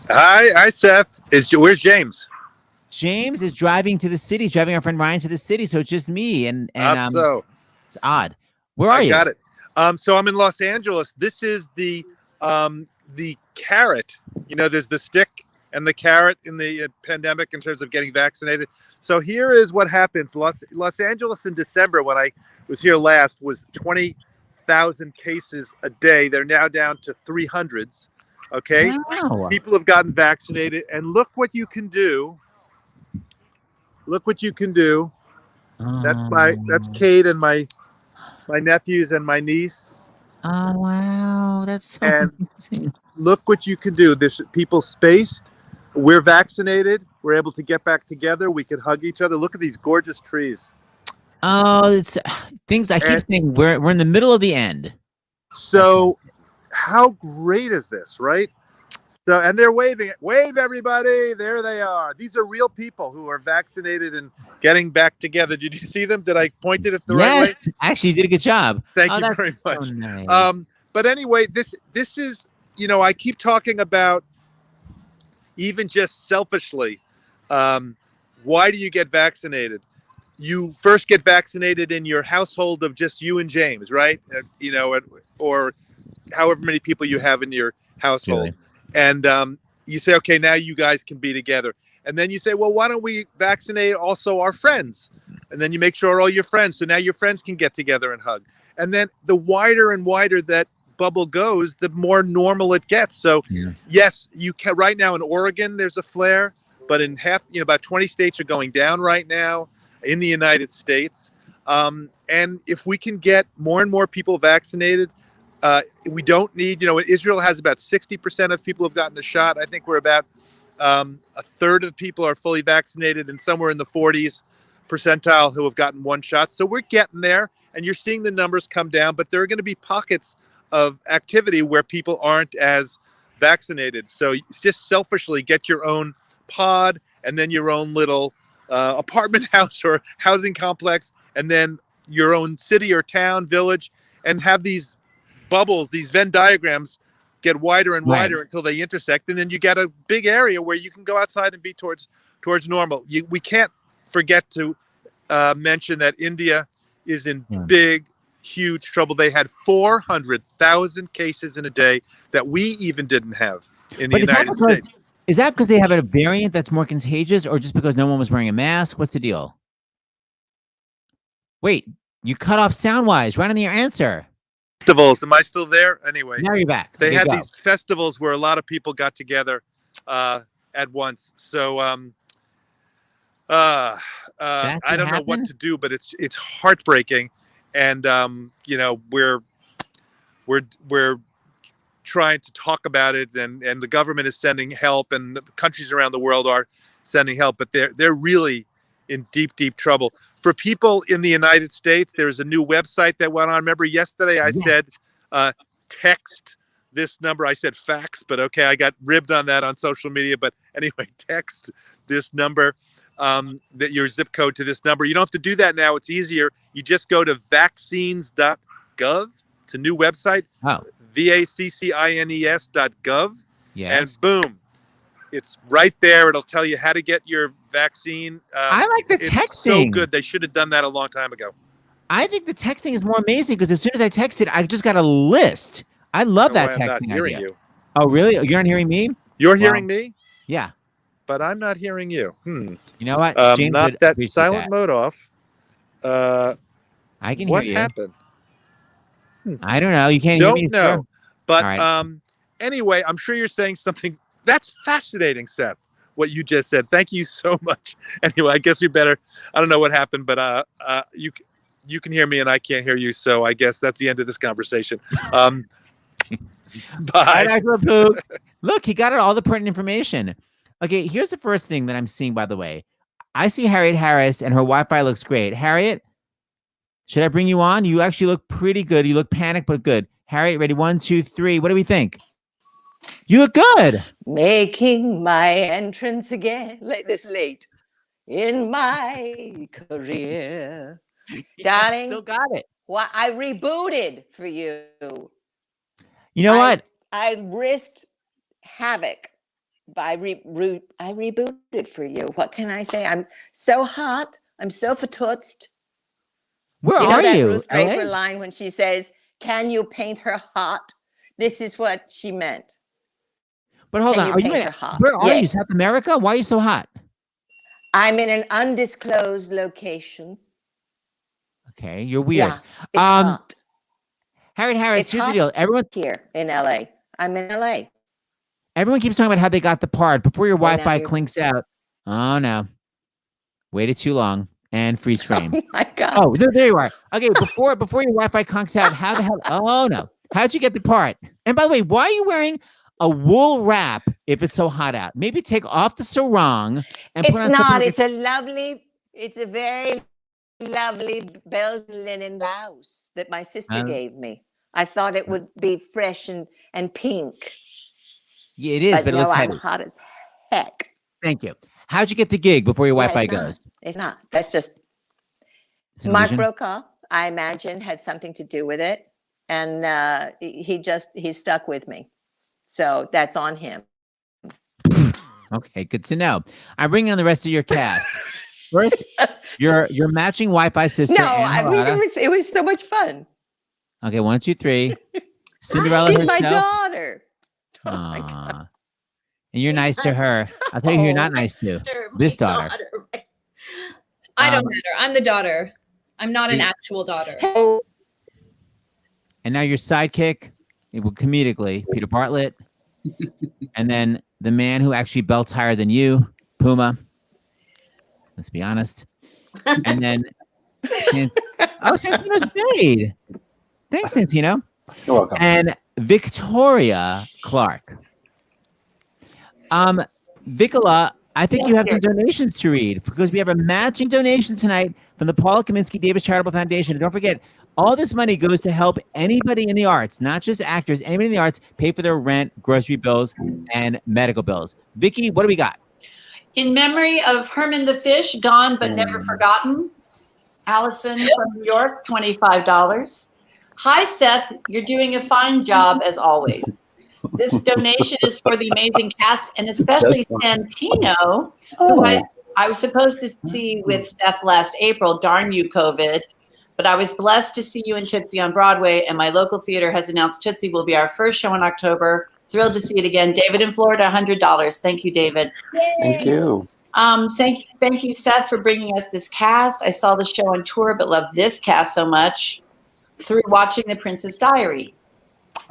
Hi, Seth. Where's James? James is driving to the city. He's driving our friend Ryan to the city, so it's just me and it's odd. Where are you? Got it. So I'm in Los Angeles. This is the carrot. You know, there's the stick and the carrot in the pandemic in terms of getting vaccinated. So here is what happens. Los Angeles in December, when I was here last, was 20,000 cases a day. They're now down to 300s. Okay. Wow. People have gotten vaccinated, and look what you can do. Look what you can do. That's Kate and my nephews and my niece. Oh wow, that's so amazing. Look what you can do. There's people spaced. We're vaccinated. We're able to get back together. We can hug each other. Look at these gorgeous trees. Oh, it's things I keep saying. We're in the middle of the end. So how great is this, right? So, and they're waving it. Wave, everybody. There they are. These are real people who are vaccinated and getting back together. Did you see them? Did I point it the right way? Actually, you did a good job. Thank you very much. So nice. But anyway, this is, I keep talking about, even just selfishly, why do you get vaccinated? You first get vaccinated in your household of just you and James, right? Or however many people you have in your household. Really? And you say, okay, now you guys can be together. And then you say, well, why don't we vaccinate also our friends? And then you make sure all your friends, so now your friends can get together and hug. And then the wider and wider that bubble goes, the more normal it gets. So yes, you can. Right now in Oregon, there's a flare, but in about 20 states are going down right now in the United States. And if we can get more and more people vaccinated, we don't need, Israel has about 60% of people have gotten a shot. I think we're about a third of people are fully vaccinated, and somewhere in the 40s percentile who have gotten one shot. So we're getting there, and you're seeing the numbers come down, but there are going to be pockets of activity where people aren't as vaccinated. So just selfishly get your own pod and then your own little apartment house or housing complex, and then your own city or town, village, and have these bubbles, these Venn diagrams get wider and wider until they intersect. And then you get a big area where you can go outside and be towards normal. We can't forget to mention that India is in big, huge trouble. They had 400,000 cases in a day that we even didn't have in the United States. Is that because they have a variant that's more contagious, or just because no one was wearing a mask? What's the deal? Wait, you cut off sound-wise right on your answer. Festivals. Am I still there? Anyway. Now you're back. They had these festivals where a lot of people got together at once. So I don't know what to do, but it's heartbreaking. And we're trying to talk about it, and the government is sending help, and the countries around the world are sending help, but they're really in deep trouble. For people in the United States, there's a new website that went on. Remember yesterday I said text this number. I said fax, but okay, I got ribbed on that on social media. But anyway, text this number, that your zip code to this number. You don't have to do that now. It's easier. You just go to vaccines.gov. It's a new website. vaccines.gov. Yes. And boom, it's right there. It'll tell you how to get your vaccine. I like the texting. It's so good. They should have done that a long time ago. I think the texting is more amazing because as soon as I text it, I just got a list. I love that texting I'm not hearing idea. you. Oh, really? You're not hearing me? You're hearing me? Yeah. But I'm not hearing you. You know what? James Not would that appreciate silent that. mode off. I can What hear you. happened? I don't know. You can't hear me. Don't know. Sure. But All right. anyway, I'm sure you're saying something. That's fascinating, Seth, what you just said. Thank you so much. Anyway, I guess we better. I don't know what happened, but you can hear me and I can't hear you. So I guess that's the end of this conversation. Bye. Bye, Dr. LaPook. Look, he got all the pertinent information. Okay, here's the first thing that I'm seeing, by the way. I see Harriet Harris, and her Wi-Fi looks great. Harriet, should I bring you on? You actually look pretty good. You look panicked, but good. Harriet, ready? 1, 2, 3. What do we think? You look good. Making my entrance again this late in my career. Darling, Still got it. Well, I rebooted for you. You know what? I risked havoc by I rebooted for you. What can I say? I'm so hot. I'm so fatutzt. Where you know are that you? Ruth Draper LA? line when she says, "Can you paint her hot?" This is what she meant. But hold Can on. you Are paint you her hot? where are you? Yes. South America? Why are you so hot? I'm in an undisclosed location. Okay, you're weird. Yeah, it's hot. Harriet Harris, It's here's hot the deal. Everyone here in LA. I'm in LA. Everyone keeps talking about how they got the part before your Oh, now Wi-Fi you're- clinks out. Oh no, waited too long and freeze frame. Oh my God. Oh, there you are. Okay, before your Wi-Fi clinks out, how the hell? Oh no, how'd you get the part? And by the way, why are you wearing a wool wrap if it's so hot out? Maybe take off the sarong and It's put on not. something. It's a very lovely bells and linen blouse that my sister gave me. I thought it would be fresh and pink. Yeah, it is, but it no, looks I'm heavy. hot as heck. Thank you. How'd you get the gig before your Yeah, Wi-Fi it's not. goes? It's not. That's just It's an Mark illusion? Brokaw, I imagine, had something to do with it. And he stuck with me. So that's on him. Okay, good to know. I'm bringing on the rest of your cast. First, your matching Wi-Fi sister. No, Ann I mean, Harada. it was so much fun. Okay, 1, 2, 3. Cinderella She's herself. my daughter. Aww. And you're nice to her. I'll tell you who you're not nice to. This daughter. I don't matter. I'm the daughter. I'm not an actual daughter. And now your sidekick, comedically, Peter Bartlett. And then the man who actually belts higher than you, Puma. Let's be honest. And then Santino stayed. Thanks, Santino. You're welcome. And Victoria Clark. Vicola, I think you have some donations to read because we have a matching donation tonight from the Paula Kaminsky Davis Charitable Foundation. And don't forget, all this money goes to help anybody in the arts, not just actors, anybody in the arts, pay for their rent, grocery bills, and medical bills. Vicky, what do we got? In memory of Herman the Fish, gone but never forgotten. Allison from New York, $25. Hi, Seth. You're doing a fine job as always. This donation is for the amazing cast and especially Santino, who I was supposed to see with Seth last April. Darn you, COVID. But I was blessed to see you in Tootsie on Broadway, and my local theater has announced Tootsie will be our first show in October. Thrilled to see it again. David in Florida, $100. Thank you, David. Thank you. Thank you, Seth, for bringing us this cast. I saw the show on tour, but loved this cast so much through watching The Princess Diary.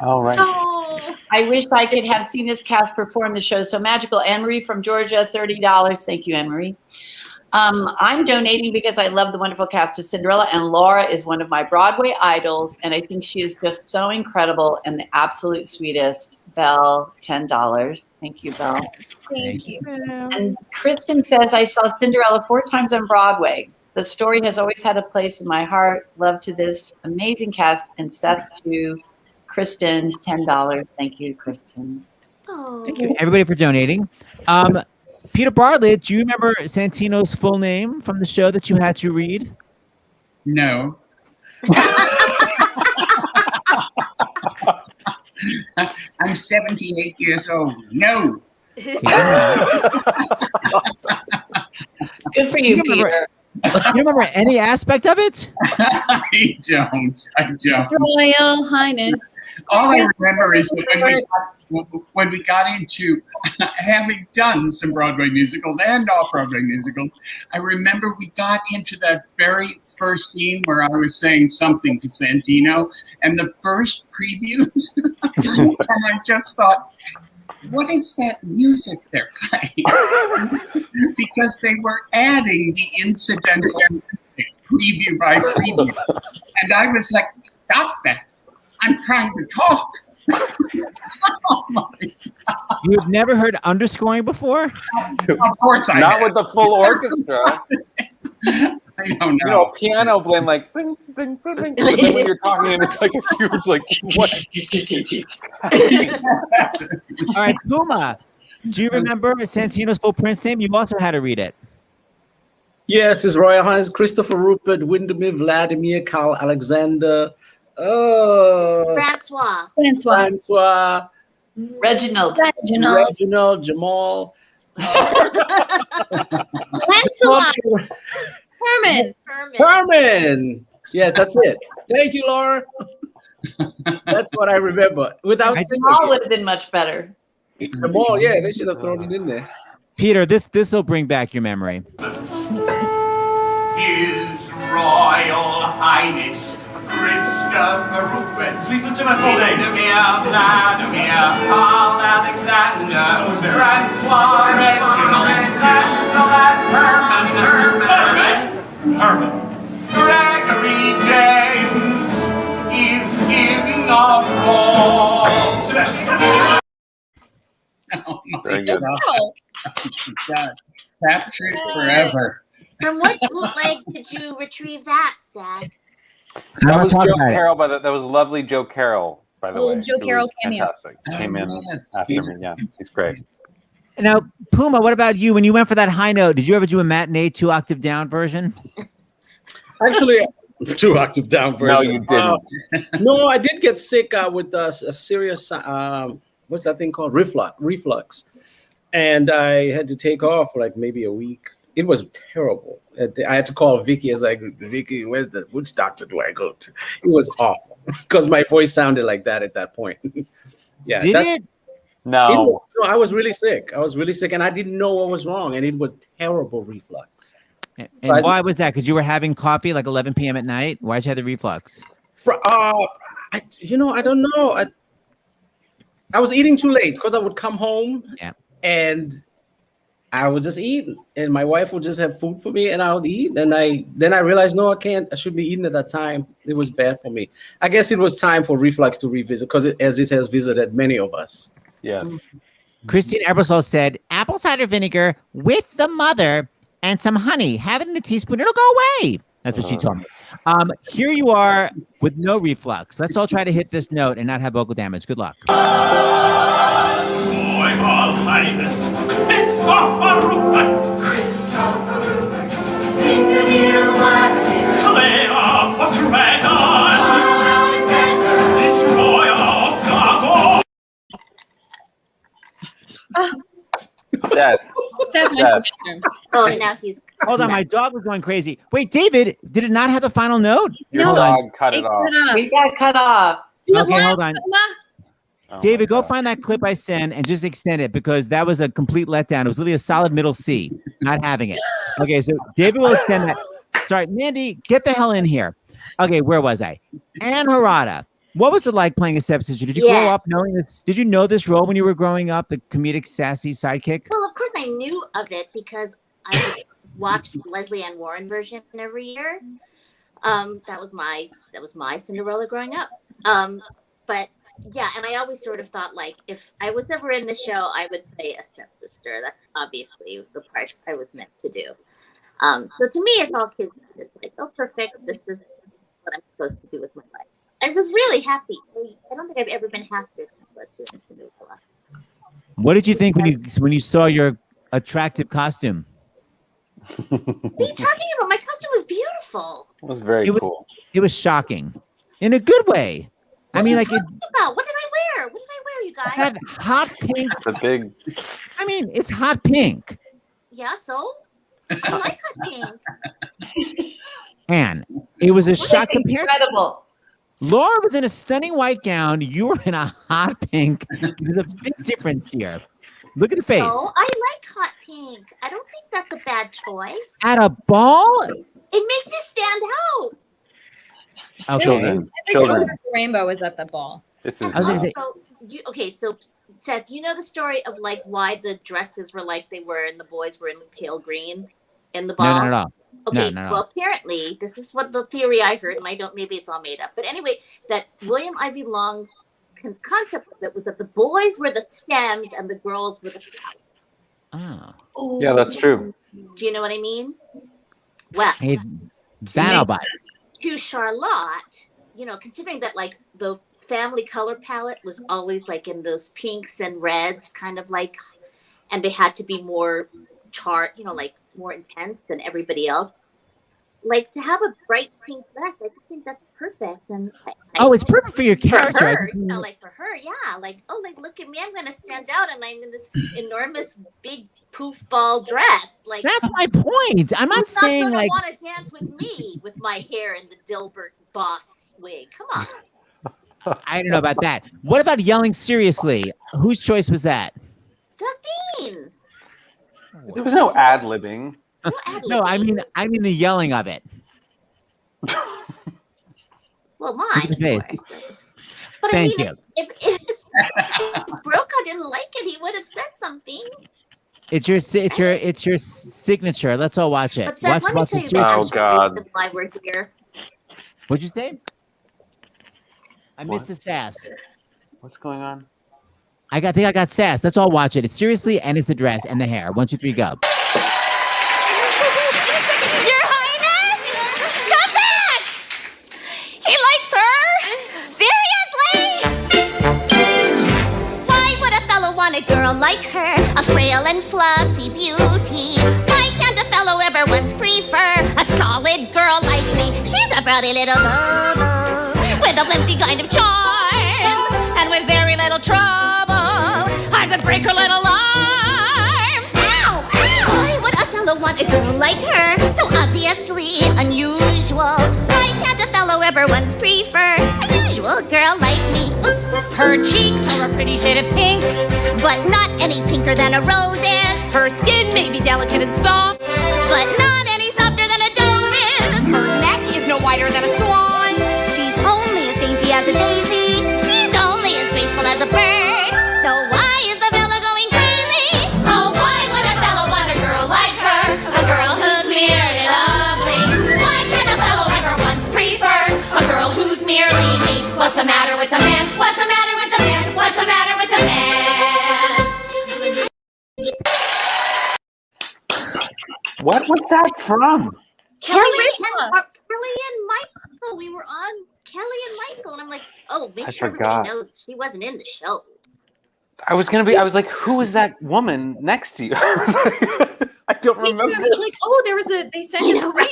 All right. Oh, I wish I could have seen this cast perform. The show so magical. Anne-Marie from Georgia, $30. Thank you, Anne-Marie. I'm donating because I love the wonderful cast of Cinderella, and Laura is one of my Broadway idols, and I think she is just so incredible and the absolute sweetest. Belle, $10. Thank you, Belle. Thank you. And Kristen says, I saw Cinderella 4 times on Broadway. The story has always had a place in my heart. Love to this amazing cast, and Seth to Kristen, $10. Thank you, Kristen. Thank you, everybody, for donating. Peter Bartlett, do you remember Santino's full name from the show that you had to read? No. I'm 78 years old. No. Good for you, Peter. You don't remember any aspect of it? I don't. Royal Highness. All I remember is that when we got into having done some Broadway musicals and off-Broadway musicals, I remember we got into that very first scene where I was saying something to Santino, and the first previews, and I just thought, what is that music they're playing? Because they were adding the incidental music, preview by preview. And I was like, stop that. I'm trying to talk. You have never heard underscoring before? Of course I Not have. with the full orchestra. I don't You know. know, piano playing like bing, bing, bing, bing. But then when you're talking and it's like a huge like what? All right, Puma. Do you remember Santino's full Prince name? You also had to read it. Yes, His Royal Highness Christopher Rupert Windermere Vladimir Karl Alexander Francois. Francois Reginald. Jamal Lancelot. Herman. Yes, that's it. Thank you, Laura. That's what I remember. Without singing Jamal it. would have been much better. Jamal, yeah, they should have thrown it in there. Peter, this will bring back your memory. His Royal Highness Christopher Rupert. Please listen to my full name. Vladimir, Karl Alexander, Francois, Reginald, Lancelot, Herman, Gregory James is giving off balls. Oh my Very good. God. Captured forever. From what bootleg did you retrieve that, Seth? That was talk Joe about it. Carroll, that was lovely Joe Carroll, by the way. Joe who Carroll was cameo. fantastic. Came in after me. Yeah, he's great. Now, Puma, what about you? When you went for that high note, did you ever do a matinee 2 octave down version? Actually, 2 octave down version. No, you didn't. No, I did get sick with a serious, what's that thing called? Reflux. And I had to take off for like maybe a week. It was terrible. I had to call Vicky. I was like, Vicky, which doctor do I go to? It was awful because my voice sounded like that at that point. Yeah. Did it? No. I was really sick. And I didn't know what was wrong. And it was terrible reflux. And why was that? Because you were having coffee like 11 p.m. at night? Why'd you have the reflux? I don't know. I was eating too late because I would come home and I would just eat, and my wife would just have food for me, and I would eat. And then I realized, no, I can't. I shouldn't be eating at that time. It was bad for me. I guess it was time for reflux to revisit because it has visited many of us. Yes. Christine Ebersol said, apple cider vinegar with the mother and some honey. Have it in a teaspoon. It'll go away. That's what she told me. Here you are with no reflux. Let's all try to hit this note and not have vocal damage. Good luck. Royal Highness Christopher Rupert. Slayer of dragons. This Royal Gargoyle. Seth. Seth's my favorite. Oh, now he's. Hold on, my dog was going crazy. Wait, David, did it not have the final note? Your dog cut it off. We got cut off. Okay, hold on. Oh David, go find that clip I sent and just extend it because that was a complete letdown. It was literally a solid middle C, not having it. Okay, so David will extend that. Sorry, Mandy, get the hell in here. Okay, where was I? Anne Harada. What was it like playing a stepsister? Did you grow up knowing this? Did you know this role when you were growing up, the comedic, sassy sidekick? Well, of course I knew of it because I watched the Leslie Ann Warren version every year. That was my Cinderella growing up. But yeah, and I always sort of thought like if I was ever in the show, I would play a stepsister. That's obviously the part I was meant to do. So to me, it's all kids. It's like, oh, perfect. This is what I'm supposed to do with my life. I was really happy. I don't think I've ever been happier than I was doing Cinderella. What did you think when you saw your attractive costume? What are you talking about? My costume was beautiful. It was very cool. It was shocking, in a good way. What I mean, are like you talking about? What did I wear? What did I wear, you guys? that hot pink. The big. I mean, it's hot pink. Yeah, so I like hot pink. Anne, it was a shock compared. Incredible. Laura was in a stunning white gown. You were in a hot pink. There's a big difference here. Look at the face. So I like hot pink. I don't think that's a bad choice. At a ball? It makes you stand out. Okay. Children. The rainbow was at the ball. This is. So Seth, you know the story of like why the dresses were like they were and the boys were in pale green in the ball? No, not at all. Okay, No. well, apparently, this is what the theory I heard, and maybe it's all made up. But anyway, that William Ivy Long's concept of it was that the boys were the stems and the girls were the flowers. Oh. Yeah, that's true. Do you know what I mean? Well, Hey, that'll buy. to Charlotte, you know, considering that like the family color palette was always like in those pinks and reds, kind of like, and they had to be more you know, like more intense than everybody else. Like to have a bright pink dress, I just think that's perfect. And It's perfect for your character. For her, you know, like for her, yeah. Like, oh, like look at me, I'm gonna stand out, and I'm in this enormous big poof ball dress. Like that's my point. I'm not saying gonna like want to dance with me with my hair in the Dilbert boss wig. Come on. I don't know about that. What about yelling seriously? Whose choice was that? Duckbean. There was no ad-libbing. No, I mean the yelling of it. Well, mine. Of course. But Thank I mean, you. If Brokaw didn't like it, he would have said something. It's your signature. Let's all watch it. But Seth, let me tell you the actual reason why we're here. What'd you say? I missed the sass. What's going on? I think I got sass. Let's all watch it. It's seriously, and it's the dress and the hair. 1, 2, 3, go. Your Highness! Come back! He likes her! Seriously? Why would a fellow want a girl like her? A frail and fluffy beauty. Why can't a fellow ever once prefer a solid girl like me? She's a frothy little bubble with a flimsy kind of charm, and with very little trouble I could break her little arm. Ow! Ow! Why would a fellow want a girl like her? So obviously unusual. Why can't a fellow ever once prefer a usual girl like me? Her cheeks are a pretty shade of pink, but not any pinker than a rose is. Her skin may be delicate and soft, but not any softer than a doe is. Her neck is no wider than a swan's. She's only as dainty as a daisy. She's only as graceful as a bird. So why is the fella going crazy? Oh, why would a fellow want a girl like her? A girl who's merely lovely. Why can't a fellow ever once prefer a girl who's merely me? What's the matter with the man? What's the matter with the man? What's the matter with the man? What was that from? Kelly and Michael. We were on Kelly and Michael, and I'm like, oh, make sure everybody knows she wasn't in the show. I was like, who is that woman next to you? I don't remember. I was like, oh, they sent a screen.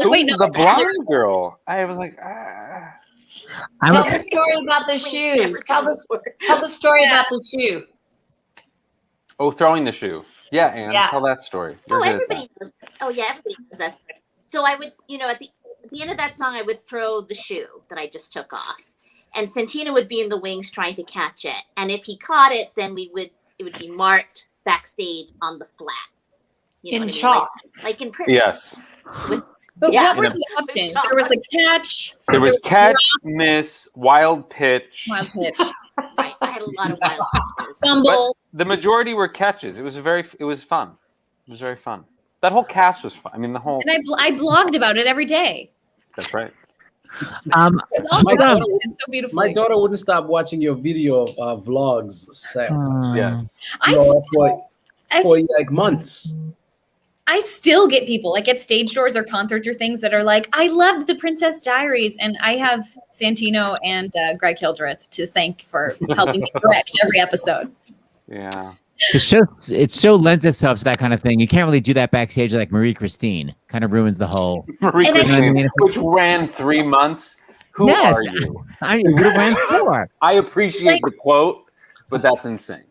Who's the blonde girl? I was like, Tell the story about the shoe. Tell the story about the shoe. Oh, throwing the shoe. Yeah, Anne, tell that story. Everybody knows. Oh, yeah, everybody knows that story. So I would, you know, at the end of that song, I would throw the shoe that I just took off, and Santino would be in the wings trying to catch it. And if he caught it, then it would be marked backstage on the flat. You know in chalk, like in prison. Yes. But what were the options? There was a catch. There was catch, miss, wild pitch. Wild pitch. Right. I had a lot of wild pitches. Fumble. But the majority were catches. It was fun. It was very fun. That whole cast was fun. I mean, the whole. And I blogged about it every day. That's right. My daughter wouldn't stop watching your video vlogs, Sarah. Yes. For like months. I still get people like at stage doors or concerts or things that are like, I loved the Princess Diaries, and I have Santino and Greg Hildreth to thank for helping me correct every episode. Yeah. It so lends itself to that kind of thing. You can't really do that backstage like Marie Christine. Kind of ruins the whole. Marie Christine, which ran 3 months. Who are you? I would have ran 4. I appreciate the quote, but that's insane.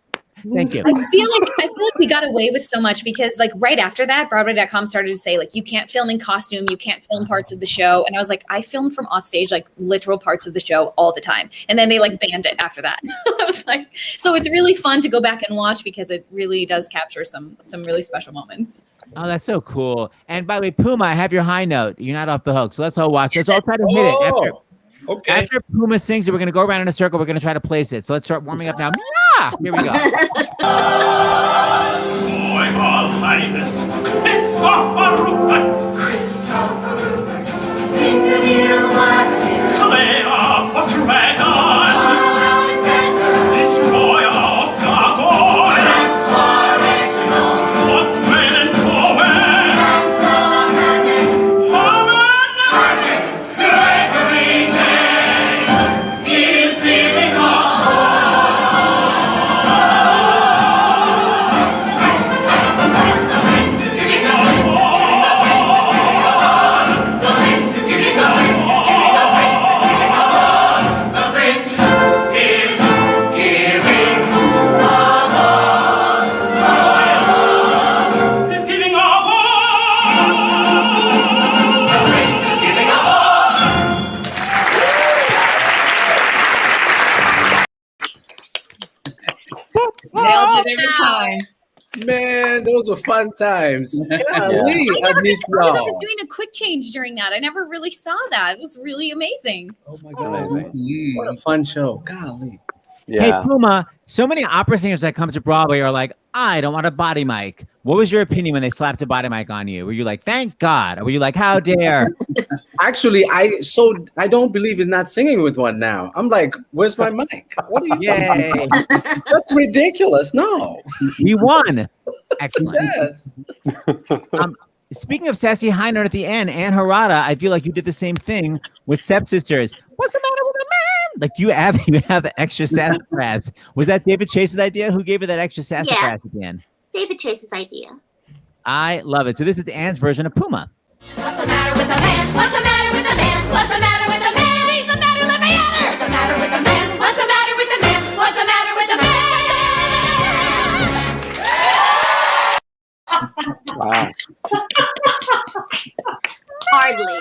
Thank you. I feel like we got away with so much because like right after that, Broadway.com started to say like, you can't film in costume, you can't film parts of the show. And I was like, I filmed from off stage, like literal parts of the show all the time. And then they like banned it after that. I was like, so it's really fun to go back and watch because it really does capture some really special moments. Oh, that's so cool. And by the way, Puma, I have your high note. You're not off the hook. So let's all watch. Let's all try to hit it. After Puma sings it, we're going to go around in a circle. We're going to try to place it. So let's start warming up now. Here we go. Slayer of dragon. time. Man, those were fun times. Golly, I missed I was y'all. doing a quick change during that. I never really saw that. It was really amazing. Oh my God. What a fun show. Golly. Hey, Puma, so many opera singers that come to Broadway are like, I don't want a body mic. What was your opinion when they slapped a body mic on you? Were you like, thank God? Or were you like, how dare? Actually, I don't believe in not singing with one now. I'm like, where's my mic? What are you Yay. That's ridiculous. No. You won. Excellent. Yes. Speaking of sassy high note at the end, Ann Harada, I feel like you did the same thing with Stepsisters. What's the matter with a man? Like you have the extra sassafras. Was that David Chase's idea? Who gave her that extra sassafras at the end? David Chase's idea. I love it. So this is Ann's version of Puma. What's the matter with the man? What's the matter with the man? What's the matter with the man? She's the matter, let me at her. What's the matter with the man? What's the matter with the man? What's the matter with the man? Wow. Hardly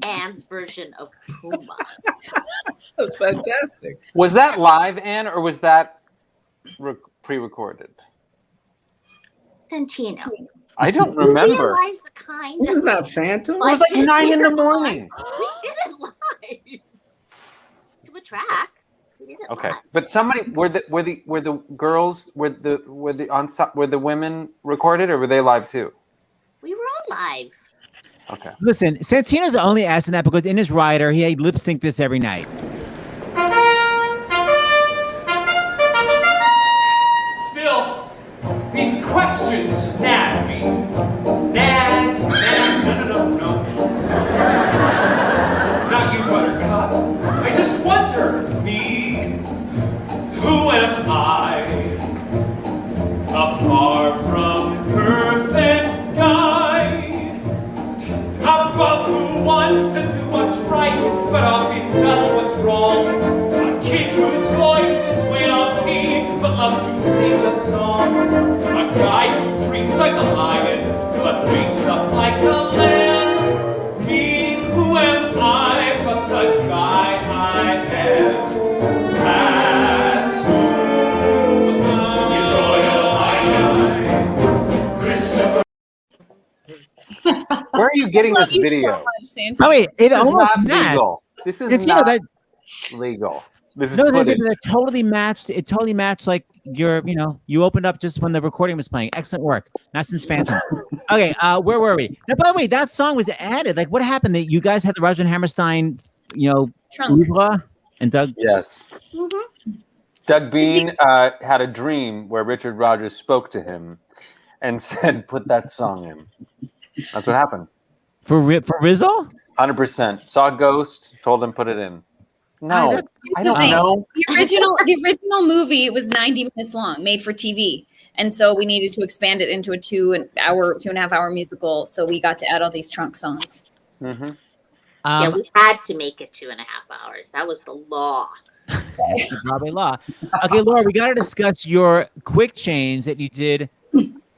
Ann's version of Puma. That's fantastic. Was that live, Ann, or was that pre-recorded? Santino. I don't You remember. realize the kind This is of not Phantom. It was like 9 in the morning. We did it live to a track. We did it Okay, live. but somebody were the girls were the women recorded, or were they live too? We were all live. Okay. Listen, Santino's only asking that because in his rider, he lip synced this every night. Still, these questions nag me. Nag, no. Not you, Buttercup. I just wonder, me, who am I? Apart from perfect guide. A bum who wants to do what's right, but often does what's wrong. A kid whose voice is way off key, but loves to sing a song. A guy who dreams like a lion, but wakes up like a lamb. Me, who am I but the guy I am? That's who His Royal Highness Christopher. Where are you getting this video? Oh wait, it This is almost not matched. legal. This is Santino, not that legal. This is no, footage. that totally matched. It totally matched. Like you opened up just when the recording was playing. Excellent work. Not since Phantom. Okay, where were we? Now, by the way, that song was added. Like, what happened? That you guys had the Roger Hammerstein, Trunk. oeuvre, and Doug. Yes. Mm-hmm. Doug Bean had a dream where Richard Rodgers spoke to him and said, "Put that song in." That's what happened. For Rizzo? 100%. Saw a ghost, told him put it in. No, I don't know. The original movie was 90 minutes long, made for TV. And so we needed to expand it into a 2.5 hour musical. So we got to add all these trunk songs. Mm-hmm. Yeah, we had to make it 2.5 hours. That was the law. Broadway law. Okay, Laura, we got to discuss your quick change that you did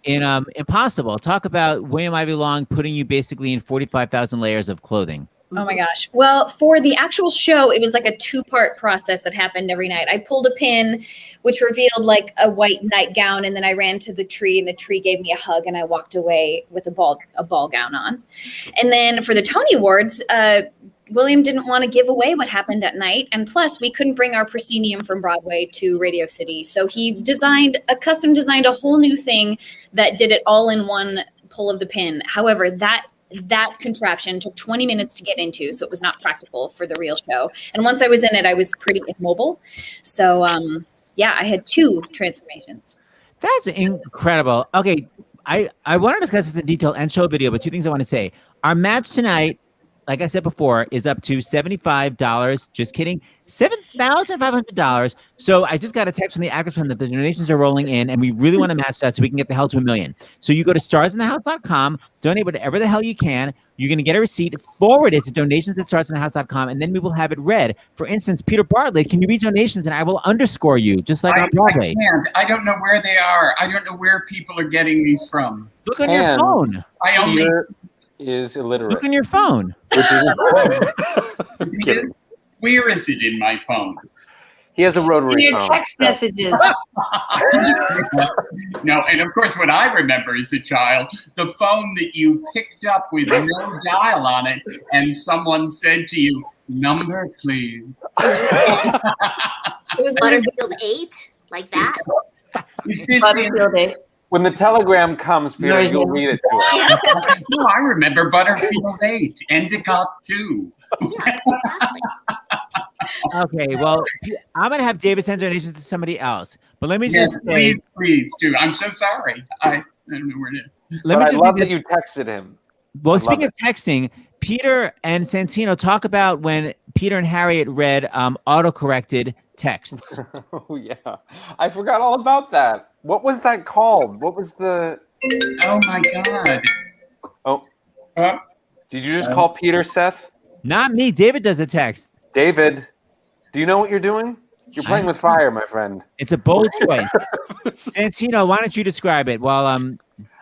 in Impossible. Talk about William Ivy Long putting you basically in 45,000 layers of clothing. Oh my gosh. Well, for the actual show, it was like a 2-part process that happened every night. I pulled a pin, which revealed like a white nightgown, and then I ran to the tree, and the tree gave me a hug, and I walked away with a ball gown on. And then for the Tony Awards, William didn't want to give away what happened at night, and plus we couldn't bring our proscenium from Broadway to Radio City, so he custom designed a whole new thing that did it all in one pull of the pin. However, that contraption took 20 minutes to get into, so it was not practical for the real show. And once I was in it, I was pretty immobile. So I had 2 transformations. That's incredible. Okay, I want to discuss this in detail and show a video, but 2 things I want to say. Our match tonight, like I said before, is up to $75. Just kidding. $7,500. So I just got a text from the Actors Fund that the donations are rolling in, and we really want to match that so we can get the hell to $1 million. So you go to starsinthehouse.com, donate whatever the hell you can. You're going to get a receipt, forward it to donations@starsinthehouse.com, and then we will have it read. For instance, Peter Bartlett, can you read donations, and I will underscore you, just like on Broadway. I can't. I don't know where they are. I don't know where people are getting these from. Look on your phone. I only Peter is illiterate. Look on your phone. Which is Where is it in my phone? He has a In rotary your phone. text messages. No, and of course, what I remember as a child, the phone that you picked up with no dial on it, and someone said to you, "Number, please." It was Butterfield 8, like that. Butterfield 8. When the telegram comes, Peter, Very you'll good. read it to us. No, I remember Butterfield 8, Endicott 2. Yeah, exactly. Okay, well, I'm gonna have David send donations to somebody else, but let me just say, please do. I'm so sorry. I don't know where it is. let me But I just love say that you texted him. well, I speaking love of texting, Peter and Santino talk about when Peter and Harriet read autocorrected texts. Oh yeah, I forgot all about that. What was that called? What was the? Oh my God. Oh, did you just call Peter, Seth? Not me. David does the text. David, do you know what you're doing? You're playing with fire, my friend. It's a bold choice. Santino, why don't you describe it while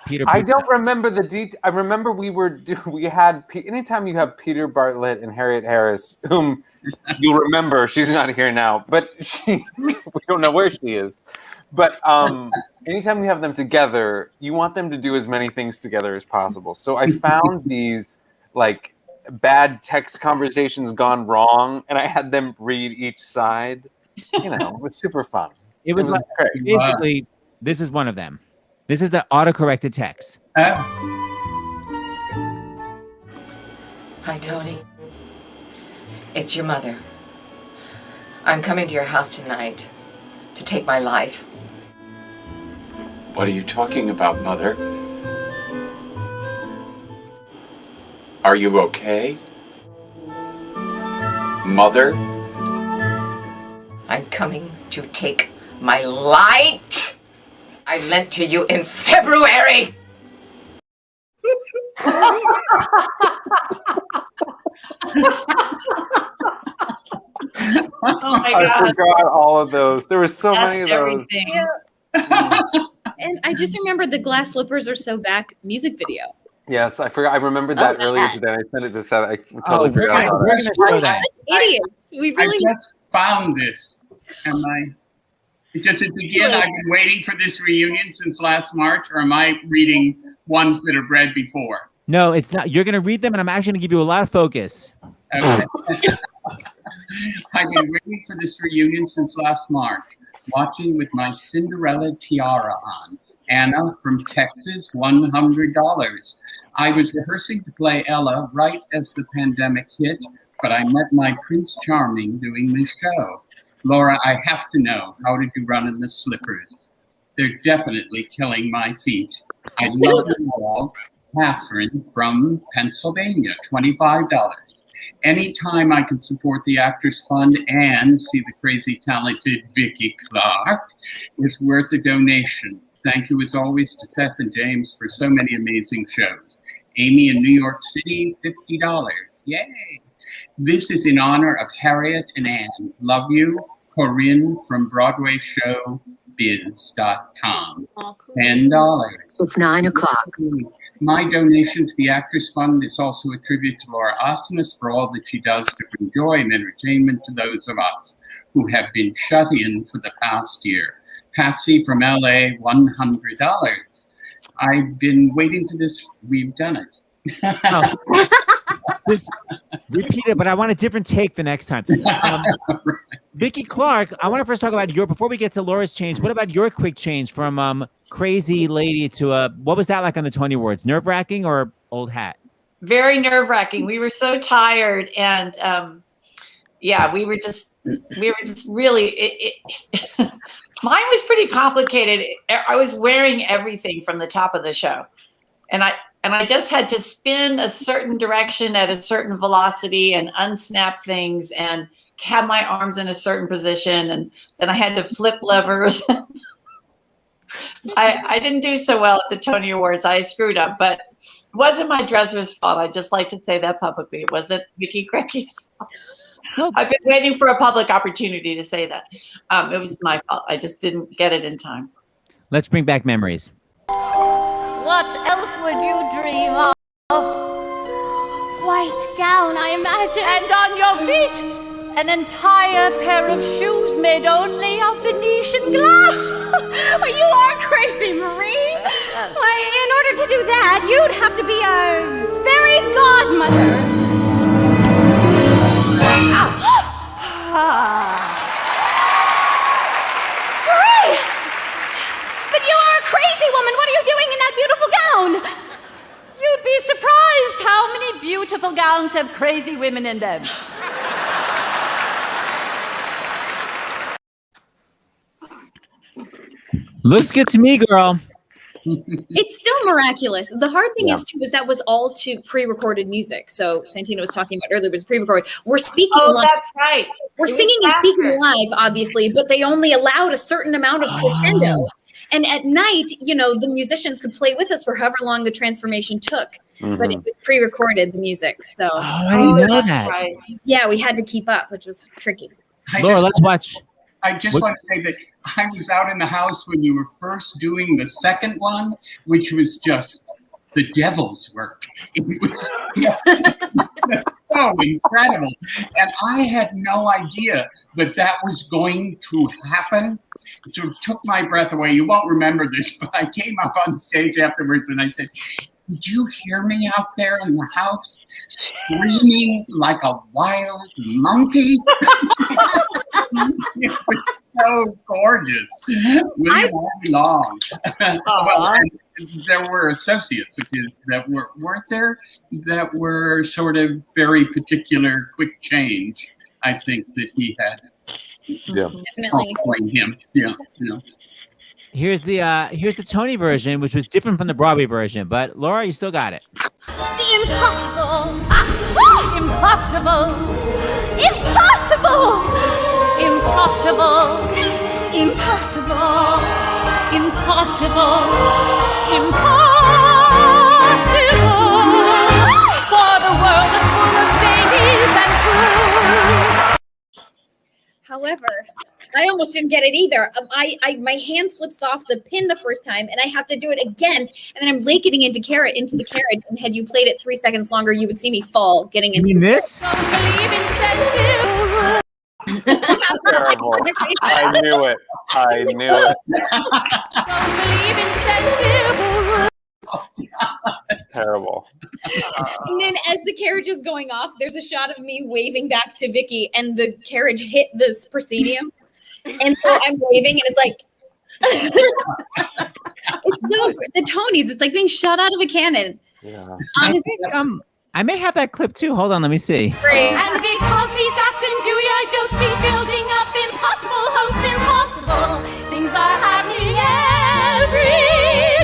Peter? I don't remember the detail. I remember we had anytime you have Peter Bartlett and Harriet Harris, whom you'll remember, she's not here now, but we don't know where she is. But anytime you have them together, you want them to do as many things together as possible. So I found these like bad text conversations gone wrong, and I had them read each side. You know, it was super fun. It was like, great. basically, this is one of them. This is the autocorrected text. Hi, Tony. It's your mother. I'm coming to your house tonight to take my life. What are you talking about, Mother? Are you okay? Mother? I'm coming to take my light I lent to you in February. Oh my I God. forgot all of those. There were so That's many of those. everything. And I just remember the Glass Slippers Are So Back music video. Yes, I forgot. I remembered that earlier yes. today. I sent it to Seth. I totally forgot about we're that. gonna show that. Idiots. We really. I just found this. Am I? Just again, I've been waiting for this reunion since last March, or am I reading ones that I've read before? No, it's not. You're gonna read them, and I'm actually gonna give you a lot of focus. Okay. I've been waiting for this reunion since last March, watching with my Cinderella tiara on. Anna from Texas, $100. I was rehearsing to play Ella right as the pandemic hit, but I met my Prince Charming doing the show. Laura, I have to know, how did you run in the slippers? They're definitely killing my feet. I love them all. Catherine from Pennsylvania, $25. Anytime I can support the Actors Fund and see the crazy talented Vicki Clark is worth a donation. Thank you as always to Seth and James for so many amazing shows. Amy in New York City, $50. Yay! This is in honor of Harriet and Anne. Love you. Corinne from BroadwayShowBiz.com. $10. It's 9 o'clock. My donation to the Actors Fund is also a tribute to Laura Osnes for all that she does to bring joy and entertainment to those of us who have been shut in for the past year. Patsy from LA, $100. I've been waiting for this. We've done it. Just repeat it, but I want a different take the next time. Vicki Clark, I want to first talk about before we get to Laura's change, what about your quick change from crazy lady to what was that like on the Tony Awards? Nerve-wracking or old hat? Very nerve-wracking. We were so tired, and yeah, we were just really. Mine was pretty complicated. I was wearing everything from the top of the show, and I just had to spin a certain direction at a certain velocity and unsnap things and have my arms in a certain position, and then I had to flip levers. I didn't do so well at the Tony Awards. I screwed up, but it wasn't my dresser's fault. I'd just like to say that publicly. It wasn't Vicki Crecky's fault. I've been waiting for a public opportunity to say that. It was my fault. I just didn't get it in time. Let's bring back memories. What else would you dream of? White gown, I imagine. And on your feet, an entire pair of shoes made only of Venetian glass. You are crazy, Marie. In order to do that, you'd have to be a fairy godmother. Marie! But you are a crazy woman. What are you doing in that beautiful gown? You'd be surprised how many beautiful gowns have crazy women in them. Looks good to me, girl. It's still miraculous. The hard thing is that was all to pre-recorded music. So Santino was talking about earlier was pre-recorded. We're speaking. Oh, live. that's right. We're singing and speaking live, obviously, but they only allowed a certain amount of crescendo. And at night, the musicians could play with us for however long the transformation took. But it was pre-recorded, the music. So I didn't know that. Right. Yeah, we had to keep up, which was tricky. Laura, let's watch. I just want to say that I was out in the house when you were first doing the second one, which was just the devil's work. It was so incredible. And I had no idea that was going to happen. It sort of took my breath away. You won't remember this, but I came up on stage afterwards and I said, "Did you hear me out there in the house screaming like a wild monkey?" It was so gorgeous. William Long. Well, there were associates of his that weren't there that were sort of very particular quick change. I think that he had. Yeah, definitely. Him. Yeah. Here's the Tony version, which was different from the Broadway version. But Laura, you still got it. The impossible. Impossible. Impossible. Impossible. Impossible. Impossible. Impossible. For the world is full of zanies and fools. However, I almost didn't get it either. My hand slips off the pin the first time, and I have to do it again. And then I'm blanketing into the carriage. And had you played it 3 seconds longer, you would see me fall getting into this. Terrible. I knew it. Terrible. And then as the carriage is going off, there's a shot of me waving back to Vicky, and the carriage hit the proscenium. And so I'm waving, and it's like, it's so the Tonys. It's like being shot out of a cannon. Yeah. I think I may have that clip too. Hold on, let me see. And because he's acting Dewey, I don't see building up impossible hosts impossible. Things are happening every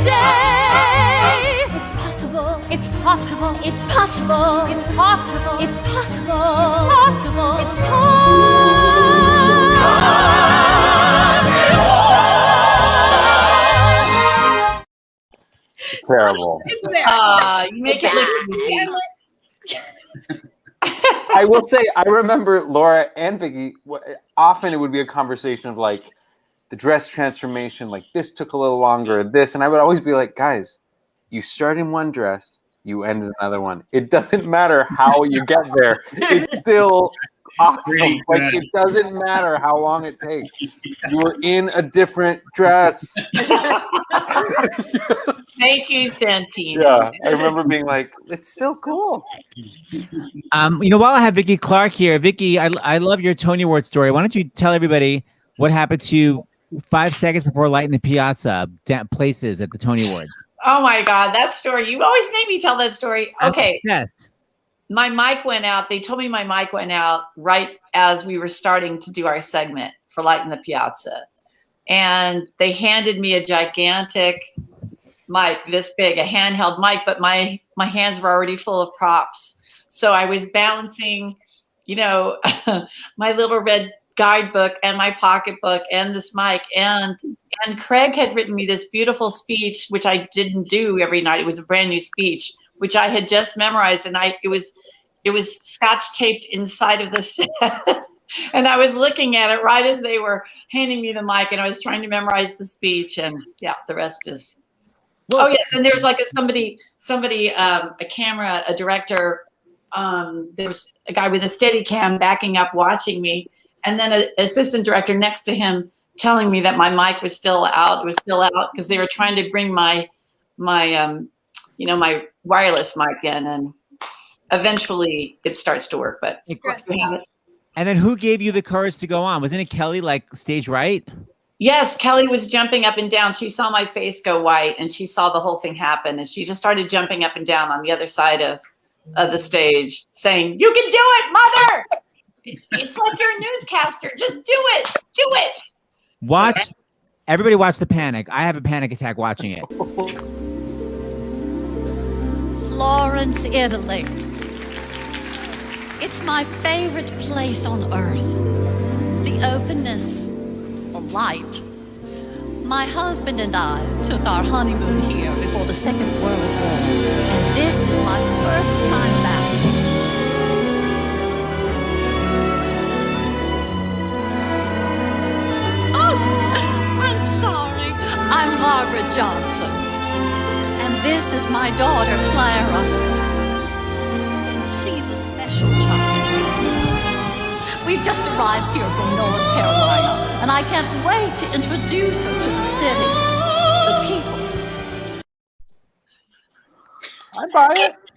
day. It's possible. It's possible. It's possible. It's possible. It's possible. Possible. It's Terrible. You make it look easy. I will say, I remember Laura and Vicky, often it would be a conversation of like the dress transformation, like this took a little longer, this. And I would always be like, guys, you start in one dress, you end in another one. It doesn't matter how you get there. It's still awesome. Like, it doesn't matter how long it takes. You were in a different dress. Thank you, Santino. Yeah, I remember being like, it's still cool. While I have Vicky Clark here, Vicky, I love your Tony Award story. Why don't you tell everybody what happened to you 5 seconds before lighting the piazza places at the Tony Awards? Oh my God, that story. You always make me tell that story. Okay. I'm obsessed. My mic went out. They told me my mic went out right as we were starting to do our segment for Lighting the Piazza. And they handed me a gigantic mic, this big, a handheld mic, but my hands were already full of props. So I was balancing, my little red guidebook and my pocketbook and this mic. And Craig had written me this beautiful speech, which I didn't do every night. It was a brand new speech, which I had just memorized, and it was scotch taped inside of the set. And I was looking at it right as they were handing me the mic, and I was trying to memorize the speech, and yeah, the rest is. Oh yes, and there's like a director there was a guy with a steady cam backing up watching me, and then an assistant director next to him telling me that my mic was still out. It was still out because they were trying to bring my wireless mic in, and eventually it starts to work. But And then who gave you the courage to go on? Wasn't it Kelly, like stage right? Yes, Kelly was jumping up and down. She saw my face go white, and she saw the whole thing happen, and she just started jumping up and down on the other side of the stage, saying, "You can do it, Mother! It's like you're a newscaster. Just do it. Do it." Watch. Everybody watch The Panic. I have a panic attack watching it. Florence, Italy. It's my favorite place on earth. The openness, the light. My husband and I took our honeymoon here before the Second World War, and this is my first time back. Oh, I'm sorry. I'm Margaret Johnson, and this is my daughter, Clara. She's a special child. We've just arrived here from North Carolina, and I can't wait to introduce her to the city, the people.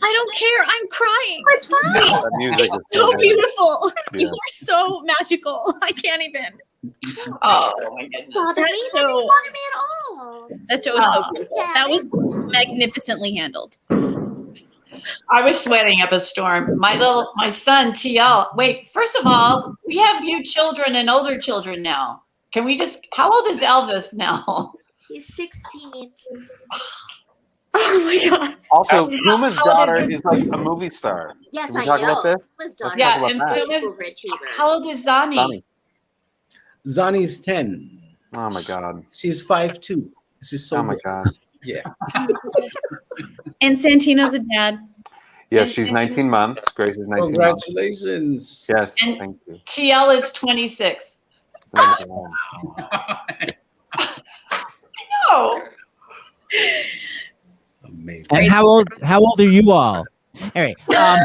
I don't care. I'm crying. It's fine. That music is So good. beautiful. Yeah. You are so magical. I can't even. Oh my goodness. Oh, that didn't bother me at all. That show was so Oh. beautiful. That was magnificently handled. I was sweating up a storm. My son, TL. Wait, first of all, we have new children and older children now. Can we just, how old is Elvis now? He's 16. Oh my God. Also, Puma's How old daughter is it? is like a movie star. Yes, Can we I talk know. about this? Puma's Let's daughter. talk Yeah, about and that. Puma's, Overachiever. how old is Zani? Sonny. Zani's 10. Oh my God. She's 5'2". This is so Oh my good. God. Yeah. And Santino's a dad. Yes, she's 19 months. Grace is 19 months. Congratulations. Yes, And- thank you. TL is 26. Thank you. No. Amazing. And how old are you all? All right. How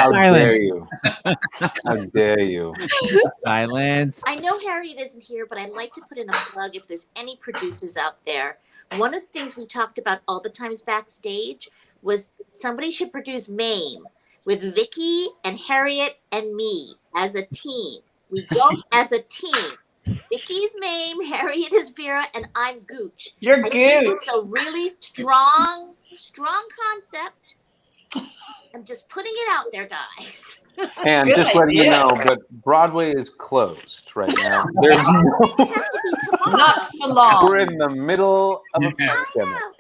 Silence. dare you? How dare you? Silence. I know Harriet isn't here, but I'd like to put in a plug if there's any producers out there. One of the things we talked about all the times backstage was somebody should produce MAME with Vicky and Harriet and me as a team. We go as a team. Vicky's MAME, Harriet is Vera, and I'm Gooch. You're I think Gooch. It's a really strong concept. I'm just putting it out there, guys. And Good just letting you idea. know, but Broadway is closed right now. There's no, It has to be tomorrow. Not for long. we're in the middle of a I pandemic. know.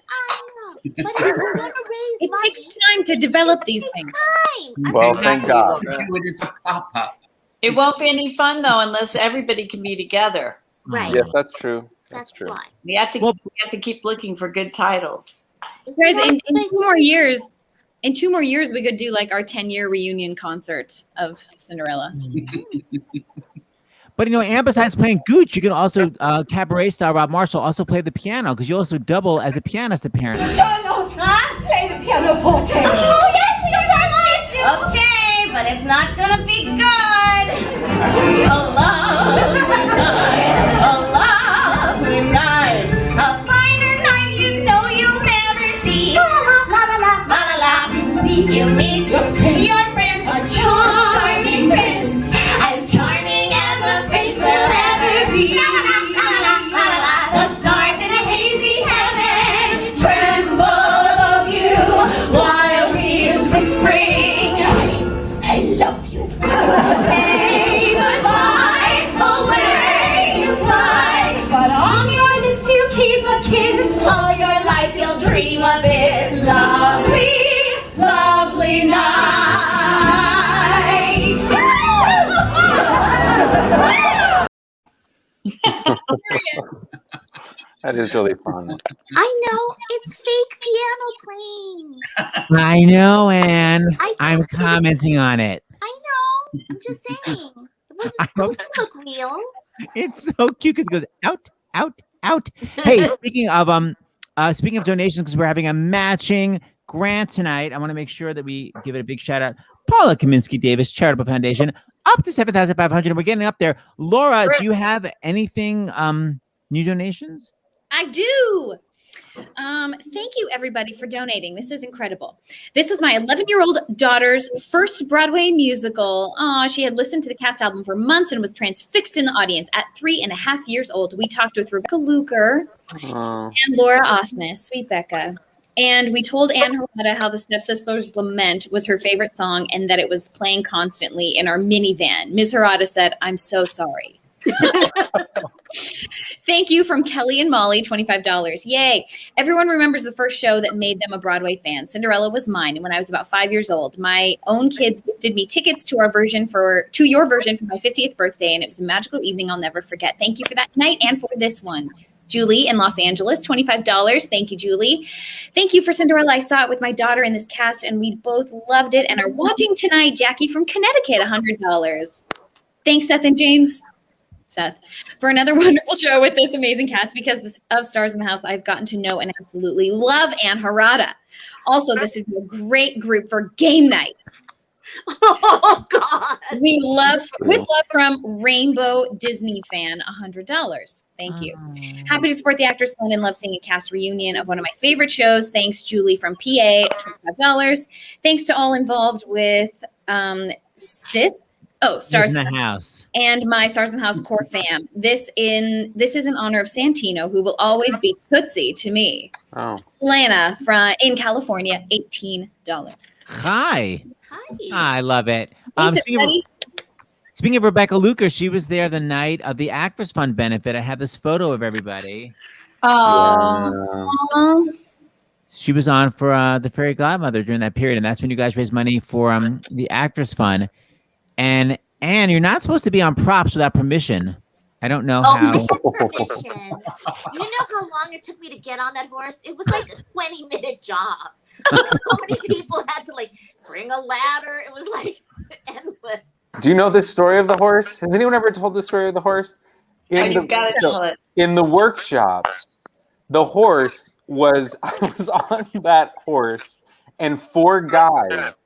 But if we're gonna raise It money, takes time to develop these things. time. Well, thank God. Do it as a pop-up. It won't be any fun though unless everybody can be together. Right. Yes, that's true. That's true. why. We have to Well- keep looking for good titles. Isn't Guys, that in what 2 more years, we could do like our 10-year reunion concert of Cinderella. But and besides playing Gooch, you can also cabaret star Rob Marshall also play the piano because you also double as a pianist apparently. Charlotte, play the pianoforte. Oh, yes, Charlotte. Okay, but it's not gonna be good. A lovely night, a finer night you know you'll never see. La la la la la la. You meet your prince, a charming prince, as charming as a prince will ever be. La la la la la la. The stars in a hazy heaven tremble above you while he is whispering, "Darling, I love you." Say goodbye, away you fly, but on your lips you keep a kiss. All your life you'll dream of this lovely, lovely night. That is really fun. I know it's fake piano playing. I know, Anne. I I'm can't believe- commenting on it. I know. I'm just saying. It wasn't supposed to look real. It's so cute because it goes out, out, out. Hey, speaking of donations, because we're having a matching Grant tonight. I want to make sure that we give it a big shout out. Paula Kaminsky Davis Charitable Foundation, up to 7,500. We're getting up there. Laura, do you have anything, new donations? I do. Thank you, everybody, for donating. This is incredible. This was my 11-year-old daughter's first Broadway musical. She had listened to the cast album for months and was transfixed in the audience. At 3.5 years old, we talked with Rebecca Luker and Laura Osmus, sweet Becca. And we told Anne Harada how the Stepsisters' Lament was her favorite song and that it was playing constantly in our minivan. Ms. Harada said, "I'm so sorry." Thank you from Kelly and Molly, $25. Yay. Everyone remembers the first show that made them a Broadway fan. Cinderella was mine. And when I was about 5 years old, my own kids gifted me tickets to your version for my 50th birthday. And it was a magical evening I'll never forget. Thank you for that night and for this one. Julie in Los Angeles, $25. Thank you, Julie. Thank you for Cinderella. I saw it with my daughter in this cast and we both loved it and are watching tonight. Jackie from Connecticut, $100. Thanks, Seth and James. Seth, for another wonderful show with this amazing cast. Because of Stars in the House, I've gotten to know and absolutely love Anne Harada. Also, this is a great group for game night. Oh, God. With love from Rainbow Disney fan, $100. Thank you. Happy to support the Actors Fund and love seeing a cast reunion of one of my favorite shows. Thanks, Julie from PA, $25. Thanks to all involved with Sith. Stars in the House. And my Stars in the House core fam. This is in honor of Santino, who will always be Tootsie to me. Oh. Lana in California, $18. Hi. Hi. I love it. Thanks, Speaking of Rebecca Luker, she was there the night of the Actors Fund benefit. I have this photo of everybody. Oh. She was on for the Fairy Godmother during that period, and that's when you guys raised money for the Actors Fund. And Anne, you're not supposed to be on props without permission. I don't know how. Permission. You know how long it took me to get on that horse? It was like a 20-minute job. So many people had to bring a ladder. It was endless. Do you know this story of the horse? Has anyone ever told the story of the horse? You've got to tell it. In the workshops, the horse I was on that horse, and 4 guys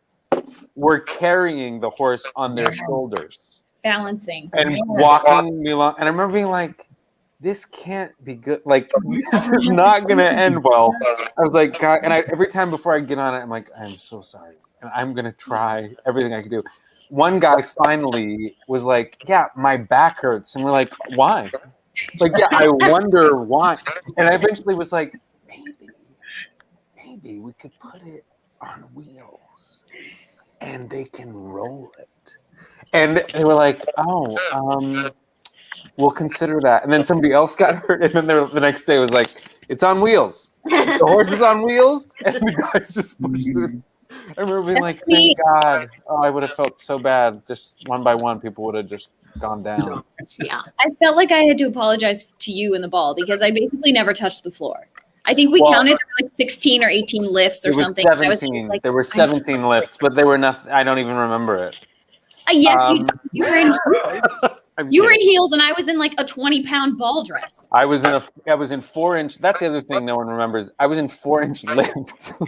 were carrying the horse on their shoulders. Balancing. And walking me along. And I remember being like, this can't be good. This is not going to end well. I was like, God, and every time before I get on it, I'm like, I'm so sorry. And I'm going to try everything I can do. One guy finally was like, yeah, my back hurts. And we're like, why? Yeah, I wonder why. And I eventually was like, maybe we could put it on wheels and they can roll it. And they were like, we'll consider that. And then somebody else got hurt. And then the next day was like, it's on wheels. The horse is on wheels. And the guys just pushed it. I remember being like, thank God. Oh, I would have felt so bad. Just one by one, people would have just gone down. Yeah. I felt like I had to apologize to you in the ball because I basically never touched the floor. I think we counted 16 or 18 lifts or something. 17. There were 17 lifts, but they were nothing. I don't even remember it. Yes, you were in heels, and I was in a 20-pound ball dress. I was in 4-inch. That's the other thing no one remembers. I was in 4-inch lifts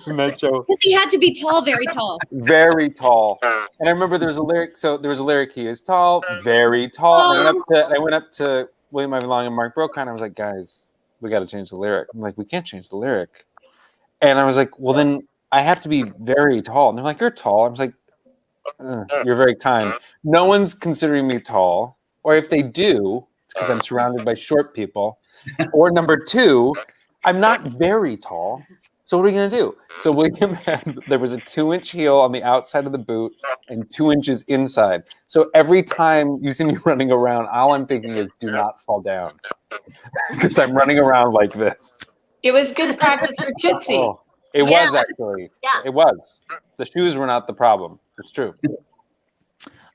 in that show. Because he had to be tall, very tall. Very tall. And I remember there was a lyric. So there was a lyric. He is tall, very tall. And I went up to William Ivy Long and Mark Brokon. I was like, guys, we got to change the lyric. I'm like, we can't change the lyric. And I was like, well, then I have to be very tall. And they're like, you're tall. I was like, you're very kind. No one's considering me tall. Or if they do, it's because I'm surrounded by short people. Or number 2, I'm not very tall. So what are we going to do? So William there was a 2-inch heel on the outside of the boot and 2 inches inside. So every time you see me running around, all I'm thinking is do not fall down. Because I'm running around like this. It was good practice for Tootsie. Oh, it was actually. Yeah. It was. The shoes were not the problem. It's true.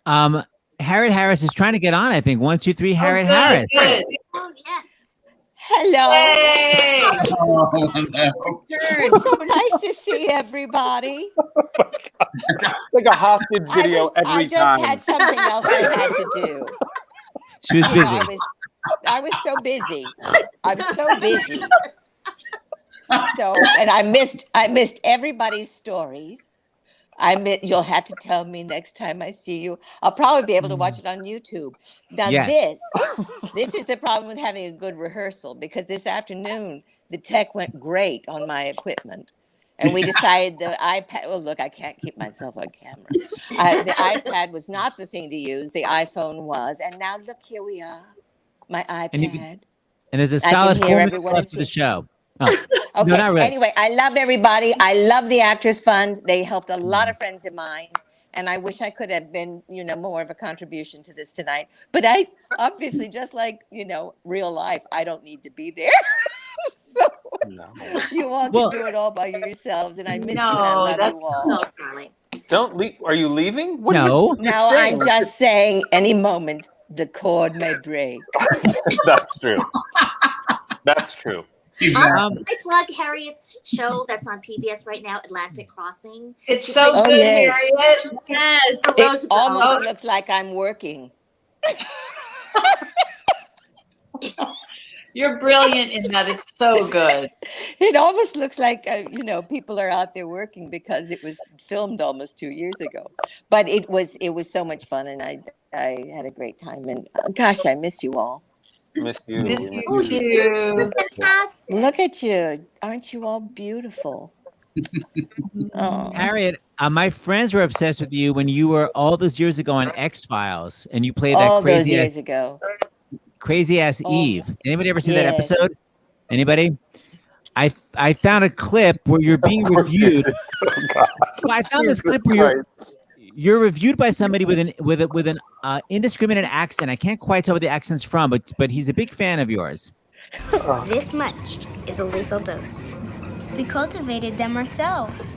Harriet Harris is trying to get on, I think. 1, 2, 3, Harriet Harris. Oh, yes. Hello. Hey. It's so nice to see everybody. It's like a hostage video every time. I just had something else I had to do. She was busy. I was so busy. I'm so busy. So, and I missed everybody's stories. You'll have to tell me next time I see you. I'll probably be able to watch it on YouTube. Now, Yes. this is the problem with having a good rehearsal, because this afternoon the tech went great on my equipment. And we decided the iPad, well, look, I can't keep myself on camera. The iPad was not the thing to use. The iPhone was. And now look, here we are, my iPad. And there's a I solid can 4 hear minutes everyone left to the and see. show. Oh, Okay. no, not really. Anyway, I love everybody. I love the Actors Fund. They helped a lot of friends of mine. And I wish I could have been, more of a contribution to this tonight. But I obviously, just like, real life, I don't need to be there. So you all can do it all by yourselves. And I miss you and I love you all. Don't leave. Are you leaving? What No. No, I'm just saying any moment the cord may break. That's true. That's true. I plug Harriet's show that's on PBS right now, Atlantic Crossing. It's so good, Harriet. Yes. It almost looks like I'm working. You're brilliant in that. It's so good. It almost looks like, people are out there working, because it was filmed almost 2 years ago. But it was so much fun, and I had a great time. And gosh, I miss you all. Miss you. Miss you too. Look at you. Aren't you all beautiful? Oh. Harriet, my friends were obsessed with you when you were all those years ago on X-Files, and you played that All those crazy years ago. ass Eve. Did anybody ever see that Yes. episode? Anybody? I found a clip where you're being reviewed. Well, I found this clip where you're reviewed by somebody with an indiscriminate accent. I can't quite tell where the accent's from, but he's a big fan of yours. This much is a lethal dose. We cultivated them ourselves.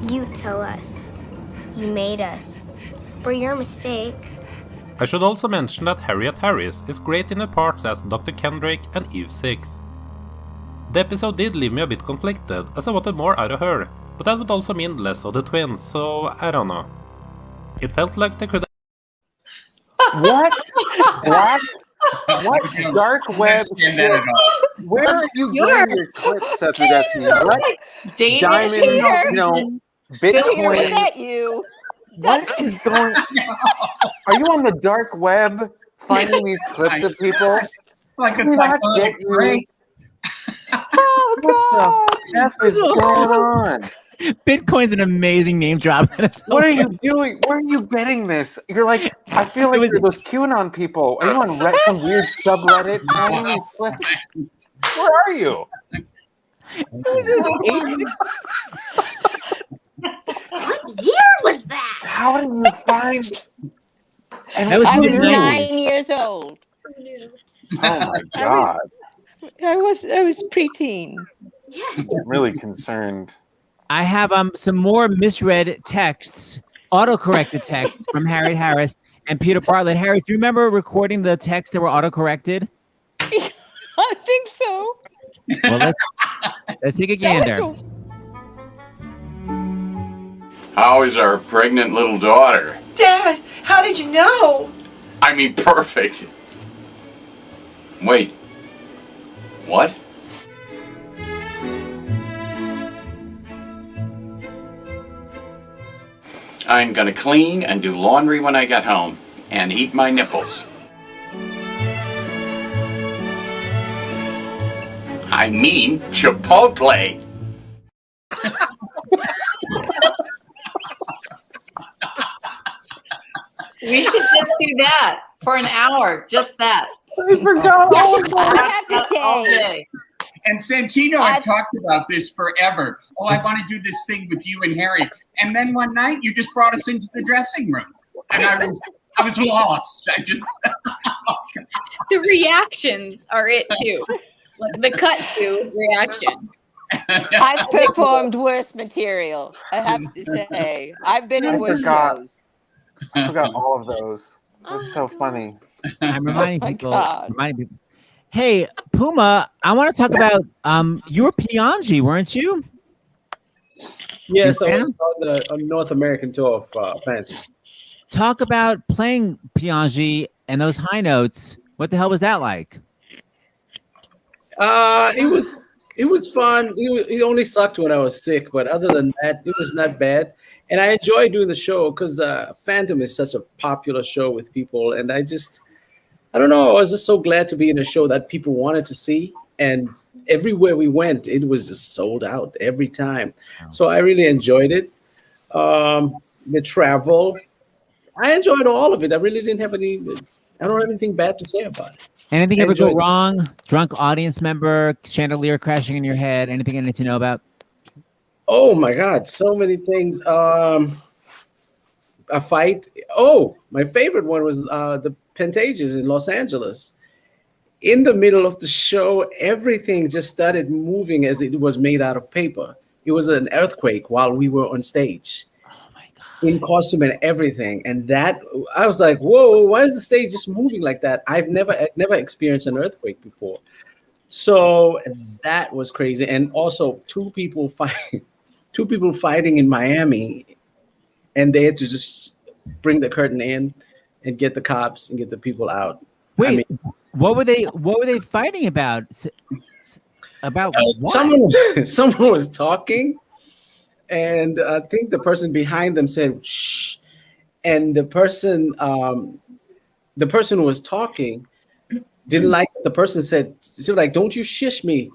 You tell us. You made us. For your mistake. I should also mention that Harriet Harris is great in her parts as Dr. Kendrick and Eve 6. The episode did leave me a bit conflicted, as I wanted more out of her, but that would also mean less of the twins, so I don't know. It felt like they could. What? What dark web shit? Where are you getting your clips, Seth Rudetsky? What diamond, Bitcoin? Look at you. What is going? Are you on the dark web finding these clips of people? Like Did not get you. break. Oh, What the F is going on? Bitcoin's an amazing name drop. What are you doing? Where are you getting this? You're like, I feel like you're those QAnon people. Are you on some weird subreddit? Where are you? What year was that? How did you find? That was I was mid-90s. 9 years old. Oh my god! I was preteen. I'm really concerned. I have some more misread texts, autocorrected texts from Harriet Harris and Peter Bartlett. Harriet, do you remember recording the texts that were autocorrected? I think so. Well, let's take a gander. How is our pregnant little daughter? Dad, how did you know? I mean, perfect. Wait. What? I'm gonna clean and do laundry when I get home and eat my nipples. I mean Chipotle. We should just do that for an hour. Just that. I forgot. I have to say. And Santino had talked about this forever. Oh, I want to do this thing with you and Harry. And then one night you just brought us into the dressing room. And I was lost. The reactions are it too. Like the cut to reaction. I've performed worse material, I have to say. I've been in worse shows. I forgot all of those. It was so funny. I'm reminding my people. God. Hey, Puma, I want to talk about you were Piangi, weren't you? Yes, I was on the North American tour of Fancy. Talk about playing Piangi and those high notes. What the hell was that like? It was fun. It only sucked when I was sick, but other than that, it was not bad. And I enjoy doing the show because Phantom is such a popular show with people, and I don't know. I was just so glad to be in a show that people wanted to see, and everywhere we went, it was just sold out every time. So I really enjoyed it. The travel, I enjoyed all of it. I really didn't have I don't have anything bad to say about it. Anything I ever go enjoyed it. wrong? Drunk audience member, chandelier crashing in your head? Anything I need to know about? Oh my God, so many things. A fight. Oh, my favorite one was the Pentages in Los Angeles. In the middle of the show, everything just started moving as it was made out of paper. It was an earthquake while we were on stage. Oh my God. In costume and everything. And that, I was like, whoa, why is the stage just moving like that? I've never experienced an earthquake before. So that was crazy. And also two people fighting in Miami, and they had to just bring the curtain in and get the cops and get the people out. Wait, what were they fighting about? About what? Someone was talking, and I think the person behind them said shh, and the person who was talking didn't like what the person said. So like, don't you shish me.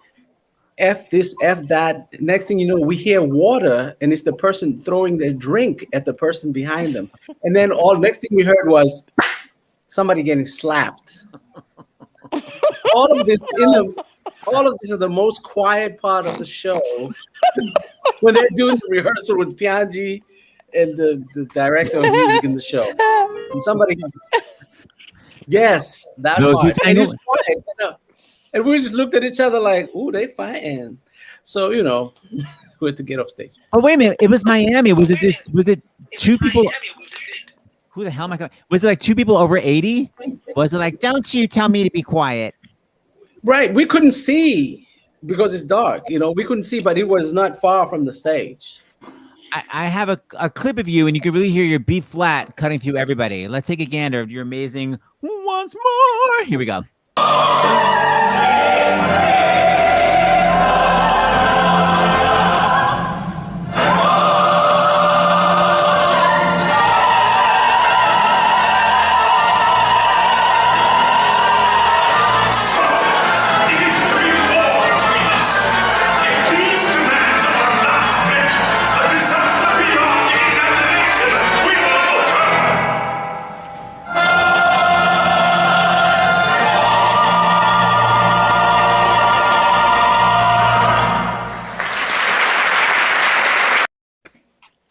F this, F that. Next thing you know, we hear water, and it's the person throwing their drink at the person behind them. And then next thing we heard was somebody getting slapped. All of this is the most quiet part of the show when they're doing the rehearsal with Pianji and the director of music in the show. And somebody yes, that part. And it's quiet, you know. And we just looked at each other like, ooh, they fighting. So, you know, we had to get off stage. Oh, wait a minute. It was Miami. Was it two people? Who the hell am I going? Was it like two people over 80? Was it like, don't you tell me to be quiet? Right. We couldn't see because it's dark. You know, we couldn't see, but it was not far from the stage. I have a clip of you, and you can really hear your B flat cutting through everybody. Let's take a gander of your amazing once more. Here we go.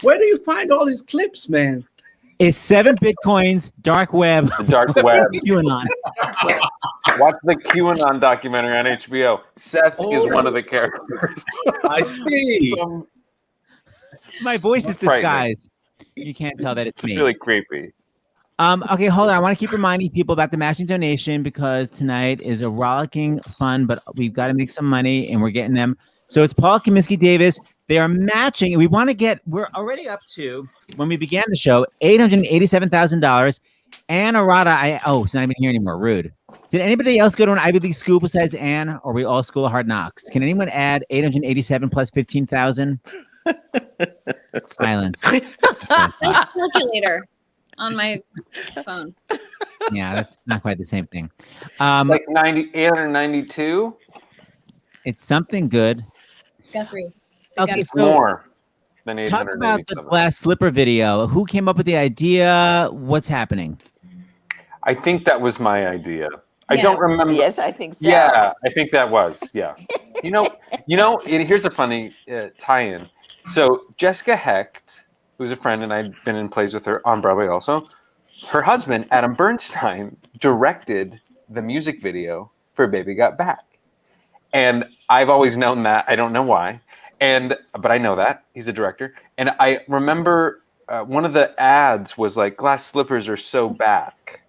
Where do you find all these clips, man? It's 7 Bitcoins, dark web. The dark web. QAnon. Watch the QAnon documentary on HBO. Seth is one of the characters. I see. My voice is Frightening. disguised. You can't tell that it's me. Really creepy. Okay, hold on. I want to keep reminding people about the matching donation because tonight is a rollicking fun, but we've got to make some money and we're getting them. So it's Paul Kaminsky Davis. They are matching. We want to we're already up to, when we began the show, $887,000. Ann Arata, it's not even here anymore. Rude. Did anybody else go to an Ivy League school besides Ann, or are we all School of Hard Knocks? Can anyone add 887 plus 15,000? Silence. Nice calculator on my phone. Yeah, that's not quite the same thing. Like 892? It's something good. Got 3. Okay, It's more than talk about the 887. glass slipper video. Who came up with the idea? What's happening? I think that was my idea. I Yeah. don't remember. Yes, I think so. Yeah, I think that was. Yeah. Here's a funny tie-in. So Jessica Hecht, who's a friend, and I've been in plays with her on Broadway also. Her husband, Adam Bernstein, directed the music video for Baby Got Back. And I've always known that. I don't know why. But I know that. He's a director. And I remember one of the ads was like, glass slippers are so back.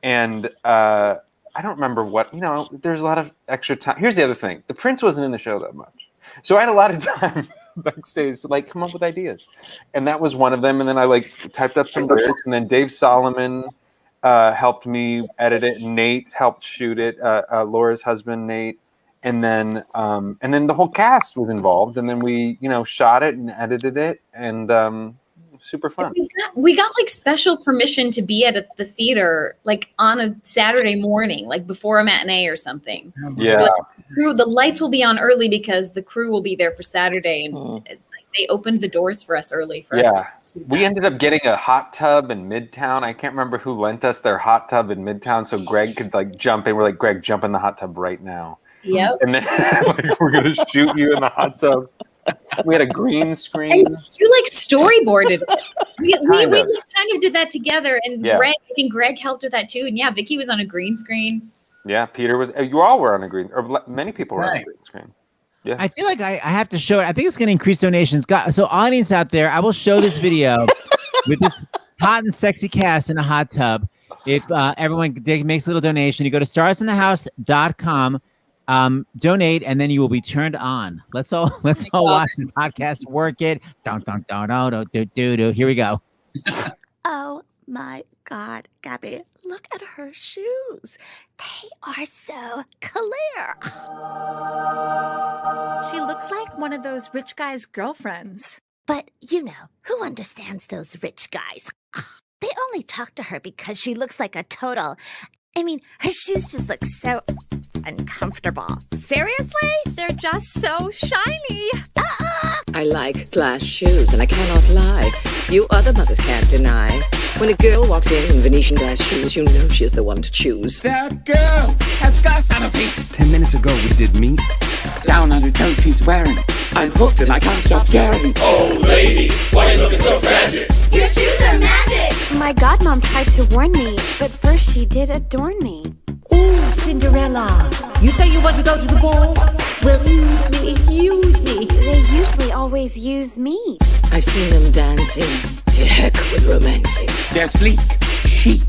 And I don't remember what, there's a lot of extra time. Here's the other thing. The Prince wasn't in the show that much. So I had a lot of time backstage to come up with ideas. And that was one of them. And then I typed up some lyrics. And then Dave Solomon helped me edit it. Nate helped shoot it. Laura's husband, Nate. and then the whole cast was involved, and then we shot it and edited it, and super fun. We got like special permission to be at the theater like on a Saturday morning, like before a matinee or something. Yeah. Like, the lights will be on early because the crew will be there for Saturday, and they opened the doors for us early for us. We ended up getting a hot tub in Midtown. I can't remember who lent us their hot tub in Midtown, so Greg could like jump in. We're like, Greg, jump in the hot tub right now. Yep. And then like, we're gonna shoot you in the hot tub. We had a green screen. And you like storyboarded it. We just kind of did that together, and Greg, I think Greg helped with that too. And yeah, Vicky was on a green screen. Yeah, Peter was. You all were on a green, or many people were on a green screen. Yeah. I feel like I have to show it. I think it's going to increase donations. So audience out there, I will show this video with this hot and sexy cast in a hot tub. If everyone makes a little donation, you go to starsinthehouse.com, donate, and then you will be turned on. Let's all watch this podcast work it. Here we go. Oh my God, Gabby, look at her shoes. They are so clear. She looks like one of those rich guys' girlfriends. But, who understands those rich guys? They only talk to her because she looks like a total... I mean, her shoes just look so uncomfortable. Seriously? They're just so shiny. I like glass shoes, and I cannot lie. You other mothers can't deny. When a girl walks in Venetian glass shoes, you know she's the one to choose. That girl has glass on her feet. 10 minutes ago, we did meet. Down on the coat she's wearing. I'm hooked and I can't stop staring. Oh, lady, why are you looking so tragic? Your shoes are magic! My godmom tried to warn me, but first she did adorn me. Ooh, Cinderella, you say you want to go to the ball? Well, use me. They usually always use me. I've seen them dancing. To heck with romancing. They're sleek, chic,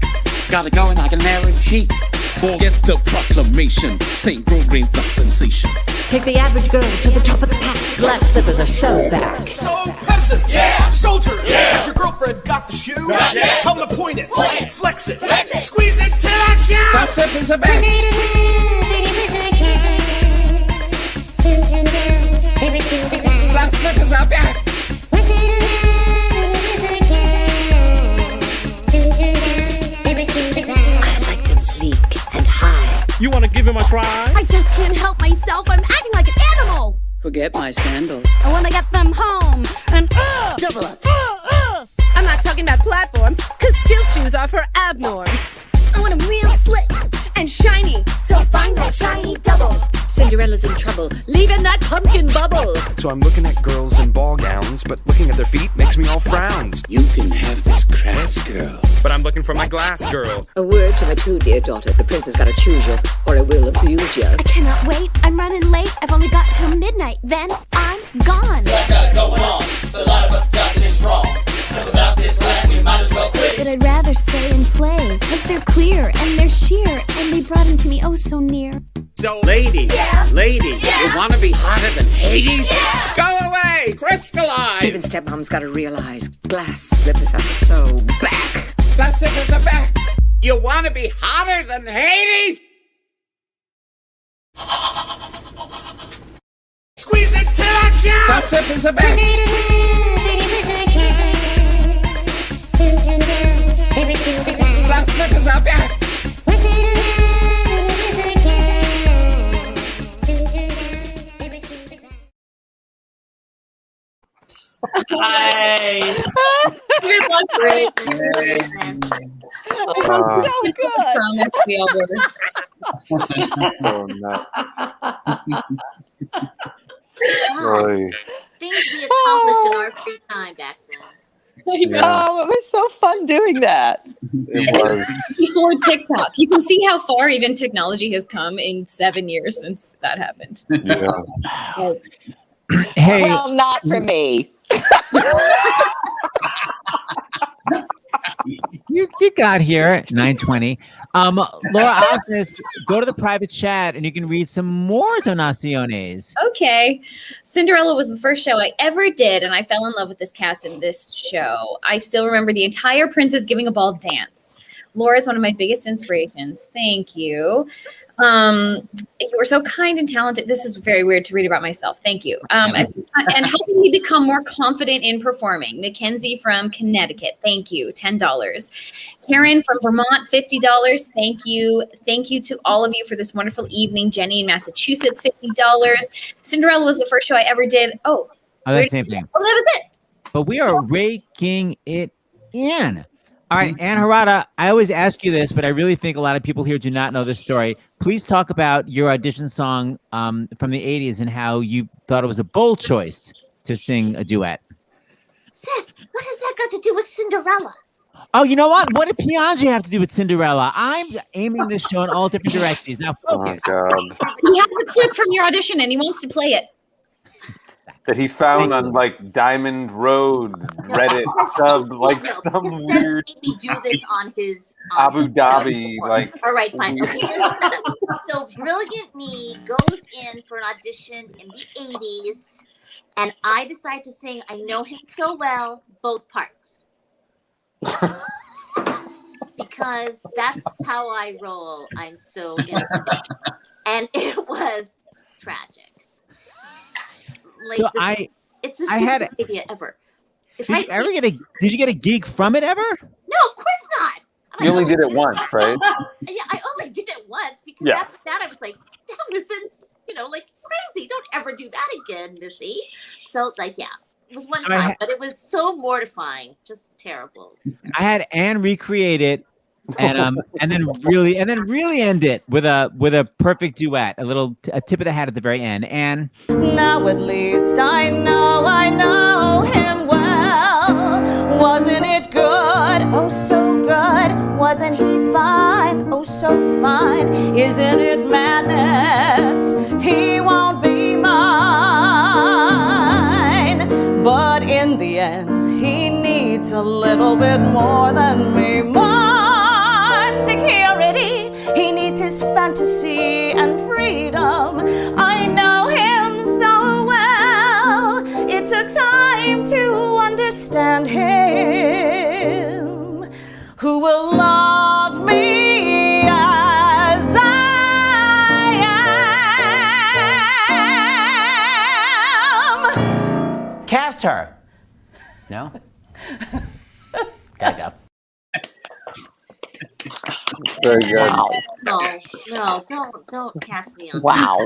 got it going like an Arab cheek. Forget the proclamation. St. Green plus sensation. Take the average girl to the top of the pack. Glass slippers are so back. So peasants, soldiers, has your girlfriend got the shoe? Not yet. Tell them to point it, flex it, Squeeze it till I shout. Glass slippers are back. Glass slippers are back. I like them sleek and high. You want to give him a try? I just can't help myself. I'm acting like an animal. Forget my sandals. I want to get them home and double up. I'm not talking about platforms, because steel shoes are for abnorms. I want them real slick and shiny, so find that shiny double. Cinderella's in trouble, leaving that pumpkin bubble. So I'm looking at girls in ball gowns, but looking at their feet makes me all frowns. You can have this crass girl. But I'm looking for my glass girl. A word to my two dear daughters, the prince has got to choose you, or I will abuse you. I cannot wait, I'm running late. I've only got till midnight, then I'm gone. What's got going on? A lot of us got this wrong. Without this glass, we might as well quit. But I'd rather stay and play, because they're clear and they're sheer, and they brought him to me oh so near. So, ladies, you want to be hotter than Hades? Yeah. Go away, crystallize. Even stepmom's got to realize glass slippers are so back. Glass slippers are back. You want to be hotter than Hades? Squeeze it till I shout. Glass slippers are back. Glass slippers are back. Nice. Great. Oh, so good. Promise we all were. So nuts. Things we accomplished in our free time back then. Oh, it was so fun doing that. It was. Before TikTok, you can see how far even technology has come in 7 years since that happened. Yeah. Hey, Well, not for me. you got here at 9:20. Laura Osnes, go to the private chat and you can read some more donaciones. Okay. Cinderella was the first show I ever did, and I fell in love with this cast in this show. I still remember the entire Princess Giving a Ball dance. Laura is one of my biggest inspirations. Thank you. You were so kind and talented. This is very weird to read about myself. Thank you. And helping me become more confident in performing. Mackenzie from Connecticut. Thank you. $10. Karen from Vermont, $50. Thank you. Thank you to all of you for this wonderful evening. Jenny in Massachusetts, $50. Cinderella was the first show I ever did. Oh, that's the same thing. Oh, that was it. But we are raking it in. All right, Ann Harada, I always ask you this, but I really think a lot of people here do not know this story. Please talk about your audition song from the 80s and how you thought it was a bold choice to sing a duet. Seth, what has that got to do with Cinderella? Oh, you know what? What did Piangi have to do with Cinderella? I'm aiming this show in all different directions. Now focus. Oh, God. He has a clip from your audition and he wants to play it. That he found on like Diamond Road, Reddit, some weird. Seth made me do this on his Abu Dhabi, like. All right, fine. Okay, so Brilliant Me goes in for an audition in the 80s, and I decide to sing I Know Him So Well, both parts. Because that's how I roll. I'm so innocent. And it was tragic. Like So it's the stupidest idea ever. Did you get a gig from it ever? No, of course not. You only did it once, right? Yeah, I only did it once because Yeah. after that I was like, that was like crazy. Don't ever do that again, Missy. So it was one So time, but it was so mortifying, just terrible. I had Anne recreate it and then really end it with a perfect duet, a tip of the hat at the very end. And now at least I know him well. Wasn't it good? Oh, so good. Wasn't he fine? Oh, so fine. Isn't it madness? He won't be mine. But in the end, he needs a little bit more than me. More security. He needs his fantasy and freedom. I know him so well. It took time to understand him. Who will love me as I am? Cast her. No? Gotta go. Very good. Wow. No, don't cast me on. Wow.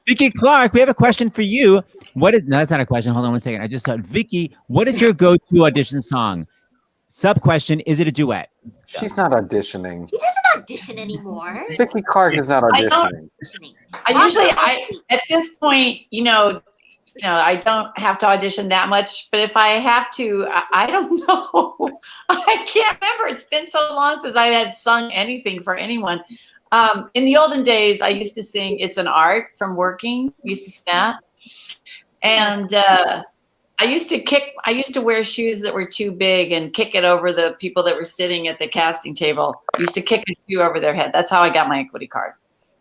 Vicky Clark, we have a question for you. No, that's not a question. Hold on one second. I just thought, Vicky, what is your go-to audition song? Sub question: is it a duet? She's not auditioning. He doesn't audition anymore. Vicky Clark is not auditioning. At this point, I don't have to audition that much, but if I have to, I don't know. I can't remember. It's been so long since I had sung anything for anyone. In the olden days, I used to sing "It's an Art" from Working. Used to sing that, and I used to wear shoes that were too big and kick it over the people that were sitting at the casting table. I used to kick a shoe over their head. That's how I got my equity card.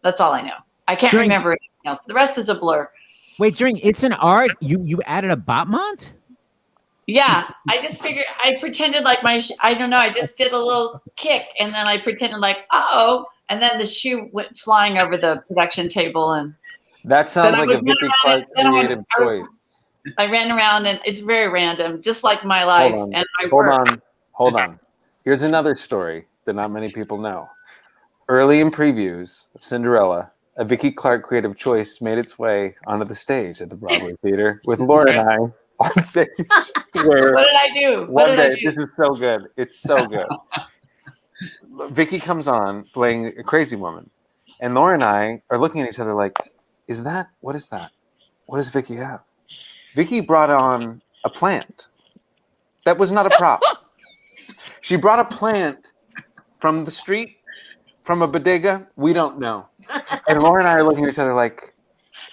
That's all I know. I can't remember anything else. The rest is a blur. Wait, during "It's an Art," you added a Botmont? Yeah, I just figured, I pretended like I don't know, I just did a little kick and then I pretended like, uh-oh, and then the shoe went flying over the production table. And that sounds like a Vicky Clark creative choice. I ran around and it's very random, just like my life and my work. Hold on. Here's another story that not many people know. Early in previews of Cinderella, a Vicky Clark creative choice made its way onto the stage at the Broadway Theater with Laura and I on stage. What did I do? This is so good. It's so good. Vicky comes on playing a crazy woman, and Laura and I are looking at each other like, what is that? What does Vicky have? Vicky brought on a plant. That was not a prop. She brought a plant from the street, from a bodega. We don't know. And Laura and I are looking at each other like,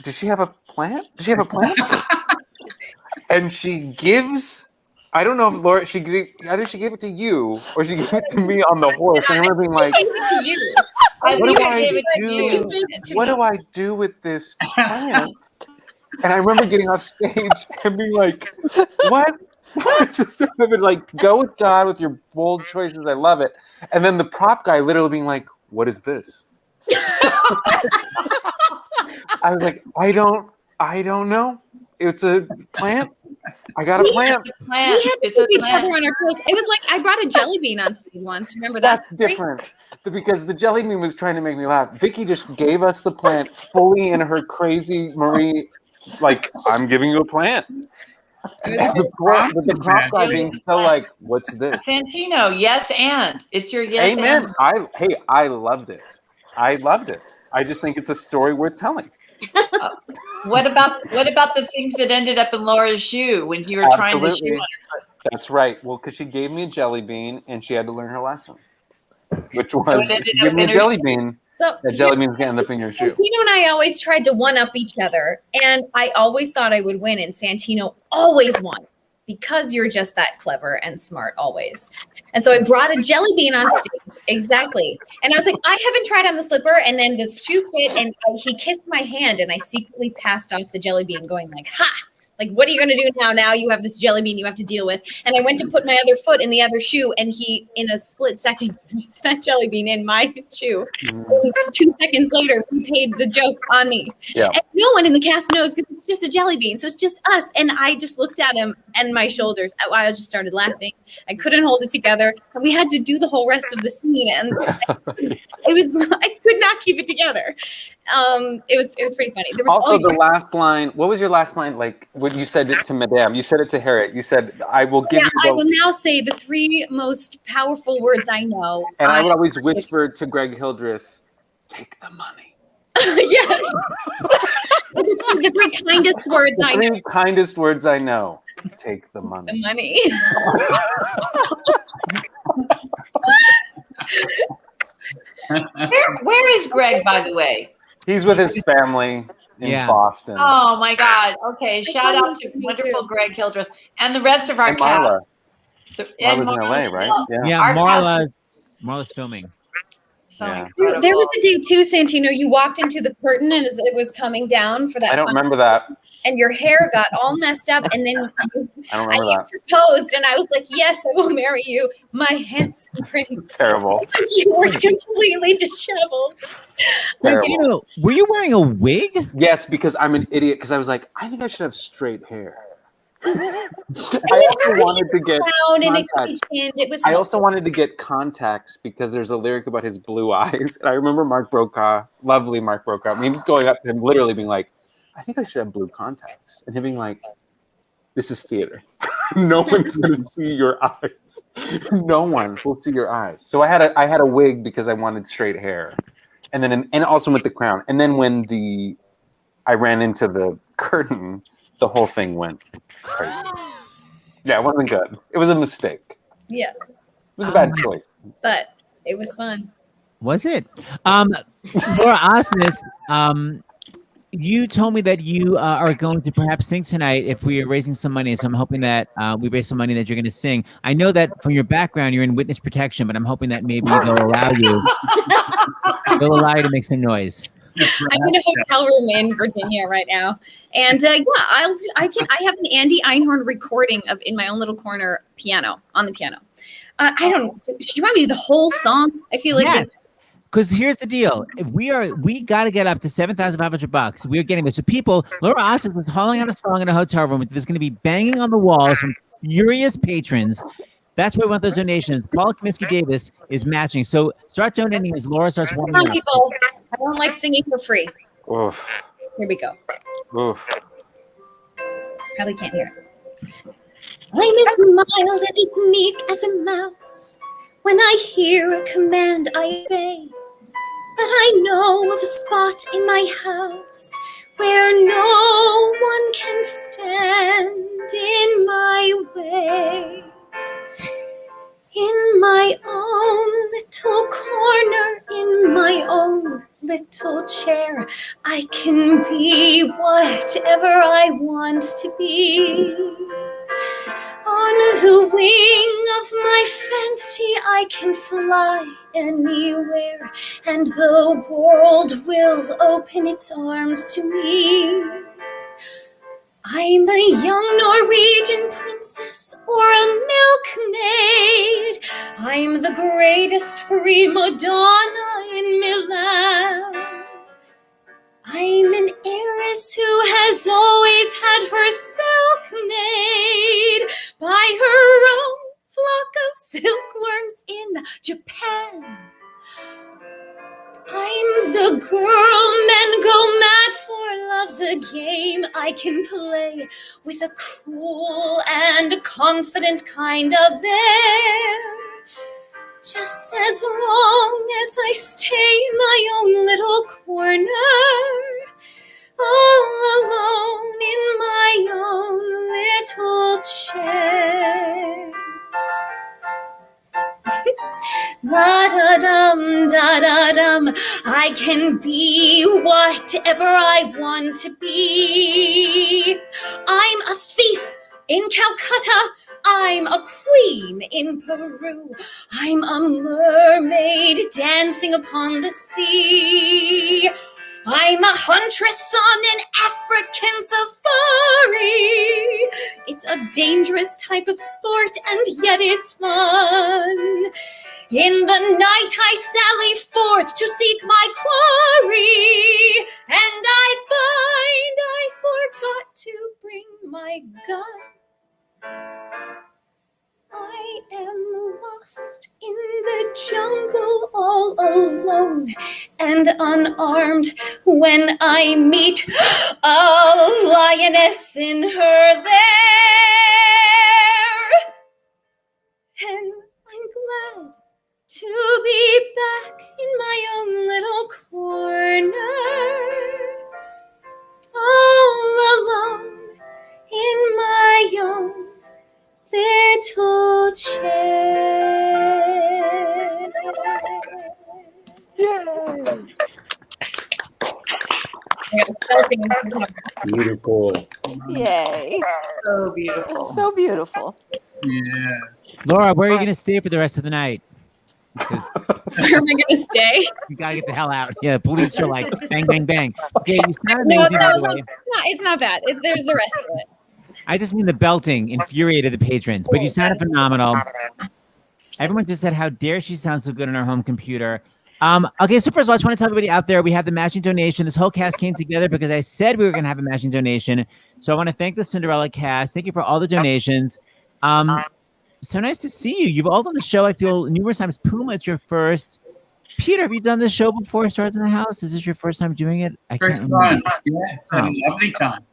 does she have a plant? Does she have a plant? And she gives, I don't know if Laura, either she gave it to you or she gave it to me on the horse. And I remember being like, I gave it to you. What do I do with this plant? And I remember getting off stage and being like, what Just I would like go with God with your bold choices. I love it. And then the prop guy literally being like, "What is this?" I was like, I don't know. It's a plant. I got a plant. We had to keep each other on our toes. It was like I brought a jelly bean on stage once. Remember that? That's different. Because the jelly bean was trying to make me laugh. Vicky just gave us the plant fully in her crazy Marie, like, I'm giving you a plant. And the prop guy being so like, what's this? Santino, yes, and it's your yes. Amen. And. I loved it. I loved it. I just think it's a story worth telling. What about the things that ended up in Laura's shoe when you were trying the shoe on her foot? That's right. Well, because she gave me a jelly bean and she had to learn her lesson, which was give me a jelly bean. So that jelly bean's gonna end up in your shoe. Santino and I always tried to one up each other, and I always thought I would win, and Santino always won because you're just that clever and smart always. And so I brought a jelly bean on stage. Exactly. And I was like, I haven't tried on the slipper, and then the shoe fit, and he kissed my hand, and I secretly passed off the jelly bean, going like, ha! Like, what are you going to do now? Now you have this jelly bean you have to deal with. And I went to put my other foot in the other shoe, and he, in a split second, put that jelly bean in my shoe. And 2 seconds later, he paid the joke on me. Yeah. And no one in the cast knows because it's just a jelly bean. So it's just us. And I just looked at him and my shoulders. I just started laughing. I couldn't hold it together. And we had to do the whole rest of the scene. And I could not keep it together. It was pretty funny. There was also the last line. What was your last line? Like when you said it to Madame, you said it to Harriet. You said, "I will give you." I will now say the 3 most powerful words I know. And I would always whisper to Greg Hildreth, "Take the money." Yes. The 3 kindest words I know. 3 kindest words I know. Take the money. The money. Where is Greg, by the way? He's with his family in Boston. Oh my God. Okay. Shout out to wonderful Greg Hildreth and the rest of our And cast. Marla's in LA, right? Yeah, Our Marla's filming. So There was a day too, Santino. You walked into the curtain and as it was coming down for that. I don't remember that. And your hair got all messed up, and then I don't remember that. proposed, and I was like, "Yes, I will marry you, my handsome prince." Terrible. You were completely disheveled. Santino, were you wearing a wig? Yes, because I'm an idiot. Because I was like, I think I should have straight hair. I also wanted to get contacts. I also wanted to get contacts because there's a lyric about his blue eyes, and I remember Mark Brokaw, lovely Mark Brokaw. I mean, going up to him, literally being like, I think I should have blue contacts. And him being like, this is theater. No one's going to see your eyes. No one will see your eyes. So I had a wig because I wanted straight hair. And then, and also with the crown. And then when I ran into the curtain, the whole thing went crazy. Yeah, it wasn't good. It was a mistake. Yeah. It was a bad choice. But it was fun. Was it? Laura Osnes, you told me that you are going to perhaps sing tonight if we are raising some money. So I'm hoping that we raise some money that you're going to sing. I know that from your background, you're in witness protection, but I'm hoping that maybe they'll allow you. They'll allow you to make some noise. I'm in a hotel room in Virginia right now, and I have an Andy Einhorn recording of In My Own Little Corner on the piano. I don't. Should you want me to do the whole song? I feel like. Yes. Because here's the deal: if we got to get up to $7,500. We are getting this. So people, Laura Osnes is hauling out a song in a hotel room. There's going to be banging on the walls from furious patrons. That's why we want those donations. Paula Kaminsky Davis is matching. So start donating as Laura starts warming Come on, up. people. I don't like singing for free. Oof. Here we go. Oof. Probably can't hear it. I'm as mild and as meek as a mouse. When I hear a command, I obey. But I know of a spot in my house where no one can stand in my way. In my own little corner, in my own little chair, I can be whatever I want to be. On the wing of my fancy, I can fly anywhere, and the world will open its arms to me. I'm a young Norwegian princess or a milkmaid. I'm the greatest prima donna in Milan. I'm an heiress who has always had herself made by her own flock of silkworms in Japan. I'm the girl men go mad for. Love's a game I can play with a cool and confident kind of air. Just as long as I stay in my own little corner, all alone in my own little chair. Da-da-dum, da-da-dum, I can be whatever I want to be. I'm a thief in Calcutta. I'm a queen in Peru. I'm a mermaid dancing upon the sea. I'm a huntress on an African safari. It's a dangerous type of sport, and yet it's fun. In the night I sally forth to seek my quarry, and I find I forgot to bring my gun. I am lost in the jungle all alone and unarmed when I meet a lioness in her lair. And I'm glad to be back in my own little corner, all alone in my own little chair. Beautiful. Yay. So beautiful. So beautiful. Yeah. Laura, where are you going to stay for the rest of the night? Where am I gonna stay? You gotta get the hell out. Yeah, police are like bang, bang, bang. Okay, you sound No, amazing. by the way. it's not bad. There's the rest of it. I just mean the belting infuriated the patrons, but you sounded phenomenal. Everyone just said, how dare she sound so good on her home computer. Okay, so first of all, I just want to tell everybody out there, we have the matching donation. This whole cast came together because I said we were going to have a matching donation. So I want to thank the Cinderella cast. Thank you for all the donations. So nice to see you. You've all done the show, I feel, numerous times. Puma, it's your first. Peter, have you done this show before, Stars in the House? Is this your first time doing it? First time. Yes, had a lovely time.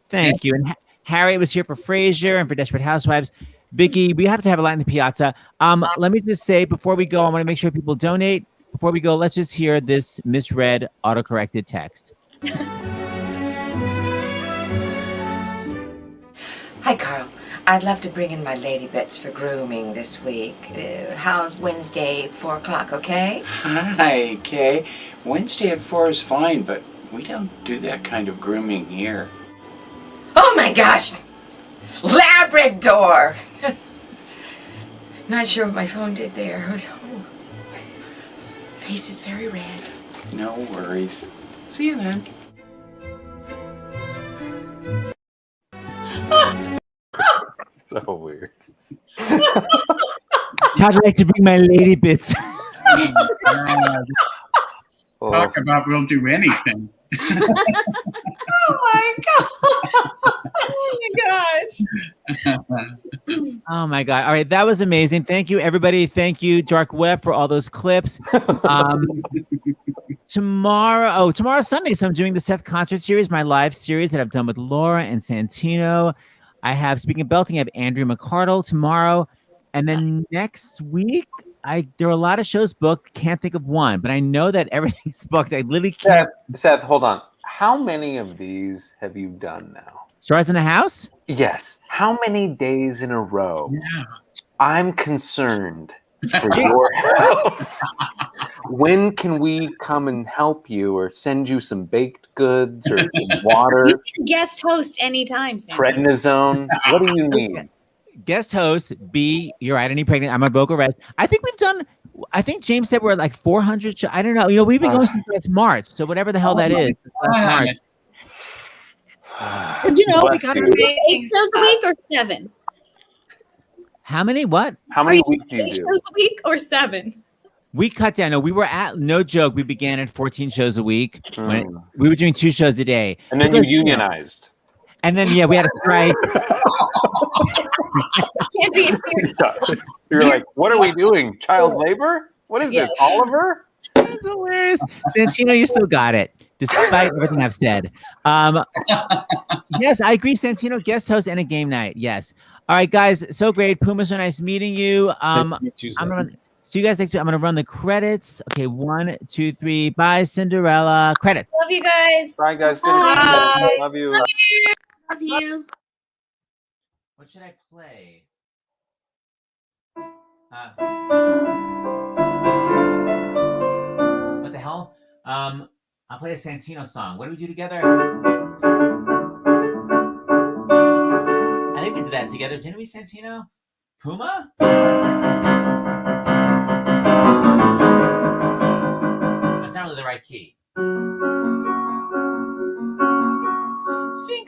Thank you. And Harriet was here for Frasier and for Desperate Housewives. Vicky, we have to have a light in the piazza. Let me just say before we go, I want to make sure people donate. Before we go, let's just hear this misread autocorrected text. Hi, Carl. I'd love to bring in my lady bits for grooming this week. How's Wednesday, 4 o'clock, okay? Hi, Kay. Wednesday at 4 is fine, but we don't do that kind of grooming here. Oh my gosh! Labrador! Not sure what my phone did there. Oh. Face is very red. No worries. See you then. So weird. I'd like to bring my lady bits. Talk about we'll do anything. Oh my god! Oh my gosh! Oh my God. All right. That was amazing. Thank you, everybody. Thank you, Dark Web, for all those clips. Tomorrow's Sunday. So I'm doing the Seth concert series, my live series that I've done with Laura and Santino. I have, speaking of belting, I have Andrew McCardle tomorrow. And then next week, there are a lot of shows booked. Can't think of one, but I know that everything's booked. I literally can't. Seth, hold on. How many of these have you done now? Stars in the House? Yes. How many days in a row? Yeah. I'm concerned for your health. When can we come and help you or send you some baked goods or some water? You can guest host anytime, Sam. Prednisone? What do you need? Guest host, B, you're right, any pregnant, I'm on vocal rest. I think James said we're at like 400. I don't know. We've been going since it's March. So whatever the hell that is. March. But you know, we Bless got you. 8 shows a week or 7? how many? What? How many weeks do you 8 do? shows a week or 7? We cut down. No, we were at no joke. We began at 14 shows a week. When we were doing 2 shows a day, And then you because, unionized. And then we had a strike. Can't be serious. You're like, what are we doing? Child labor? What is this? Oliver? That's hilarious. Santino, you still got it, despite everything I've said. Yes, I agree. Santino, guest host and a game night. Yes. All right, guys. So great. Puma, so nice meeting you. Nice to meet you, I'm gonna see you guys next week. I'm gonna run the credits. Okay, 1, 2, 3. Bye, Cinderella. Credits. Love you guys. Bye, guys. Good Bye. to see you. Love you. Love you. Love you. What should I play? What the hell? I'll play a Santino song. What do we do together? I think we did that together, didn't we, Santino? Puma? That's not really the right key.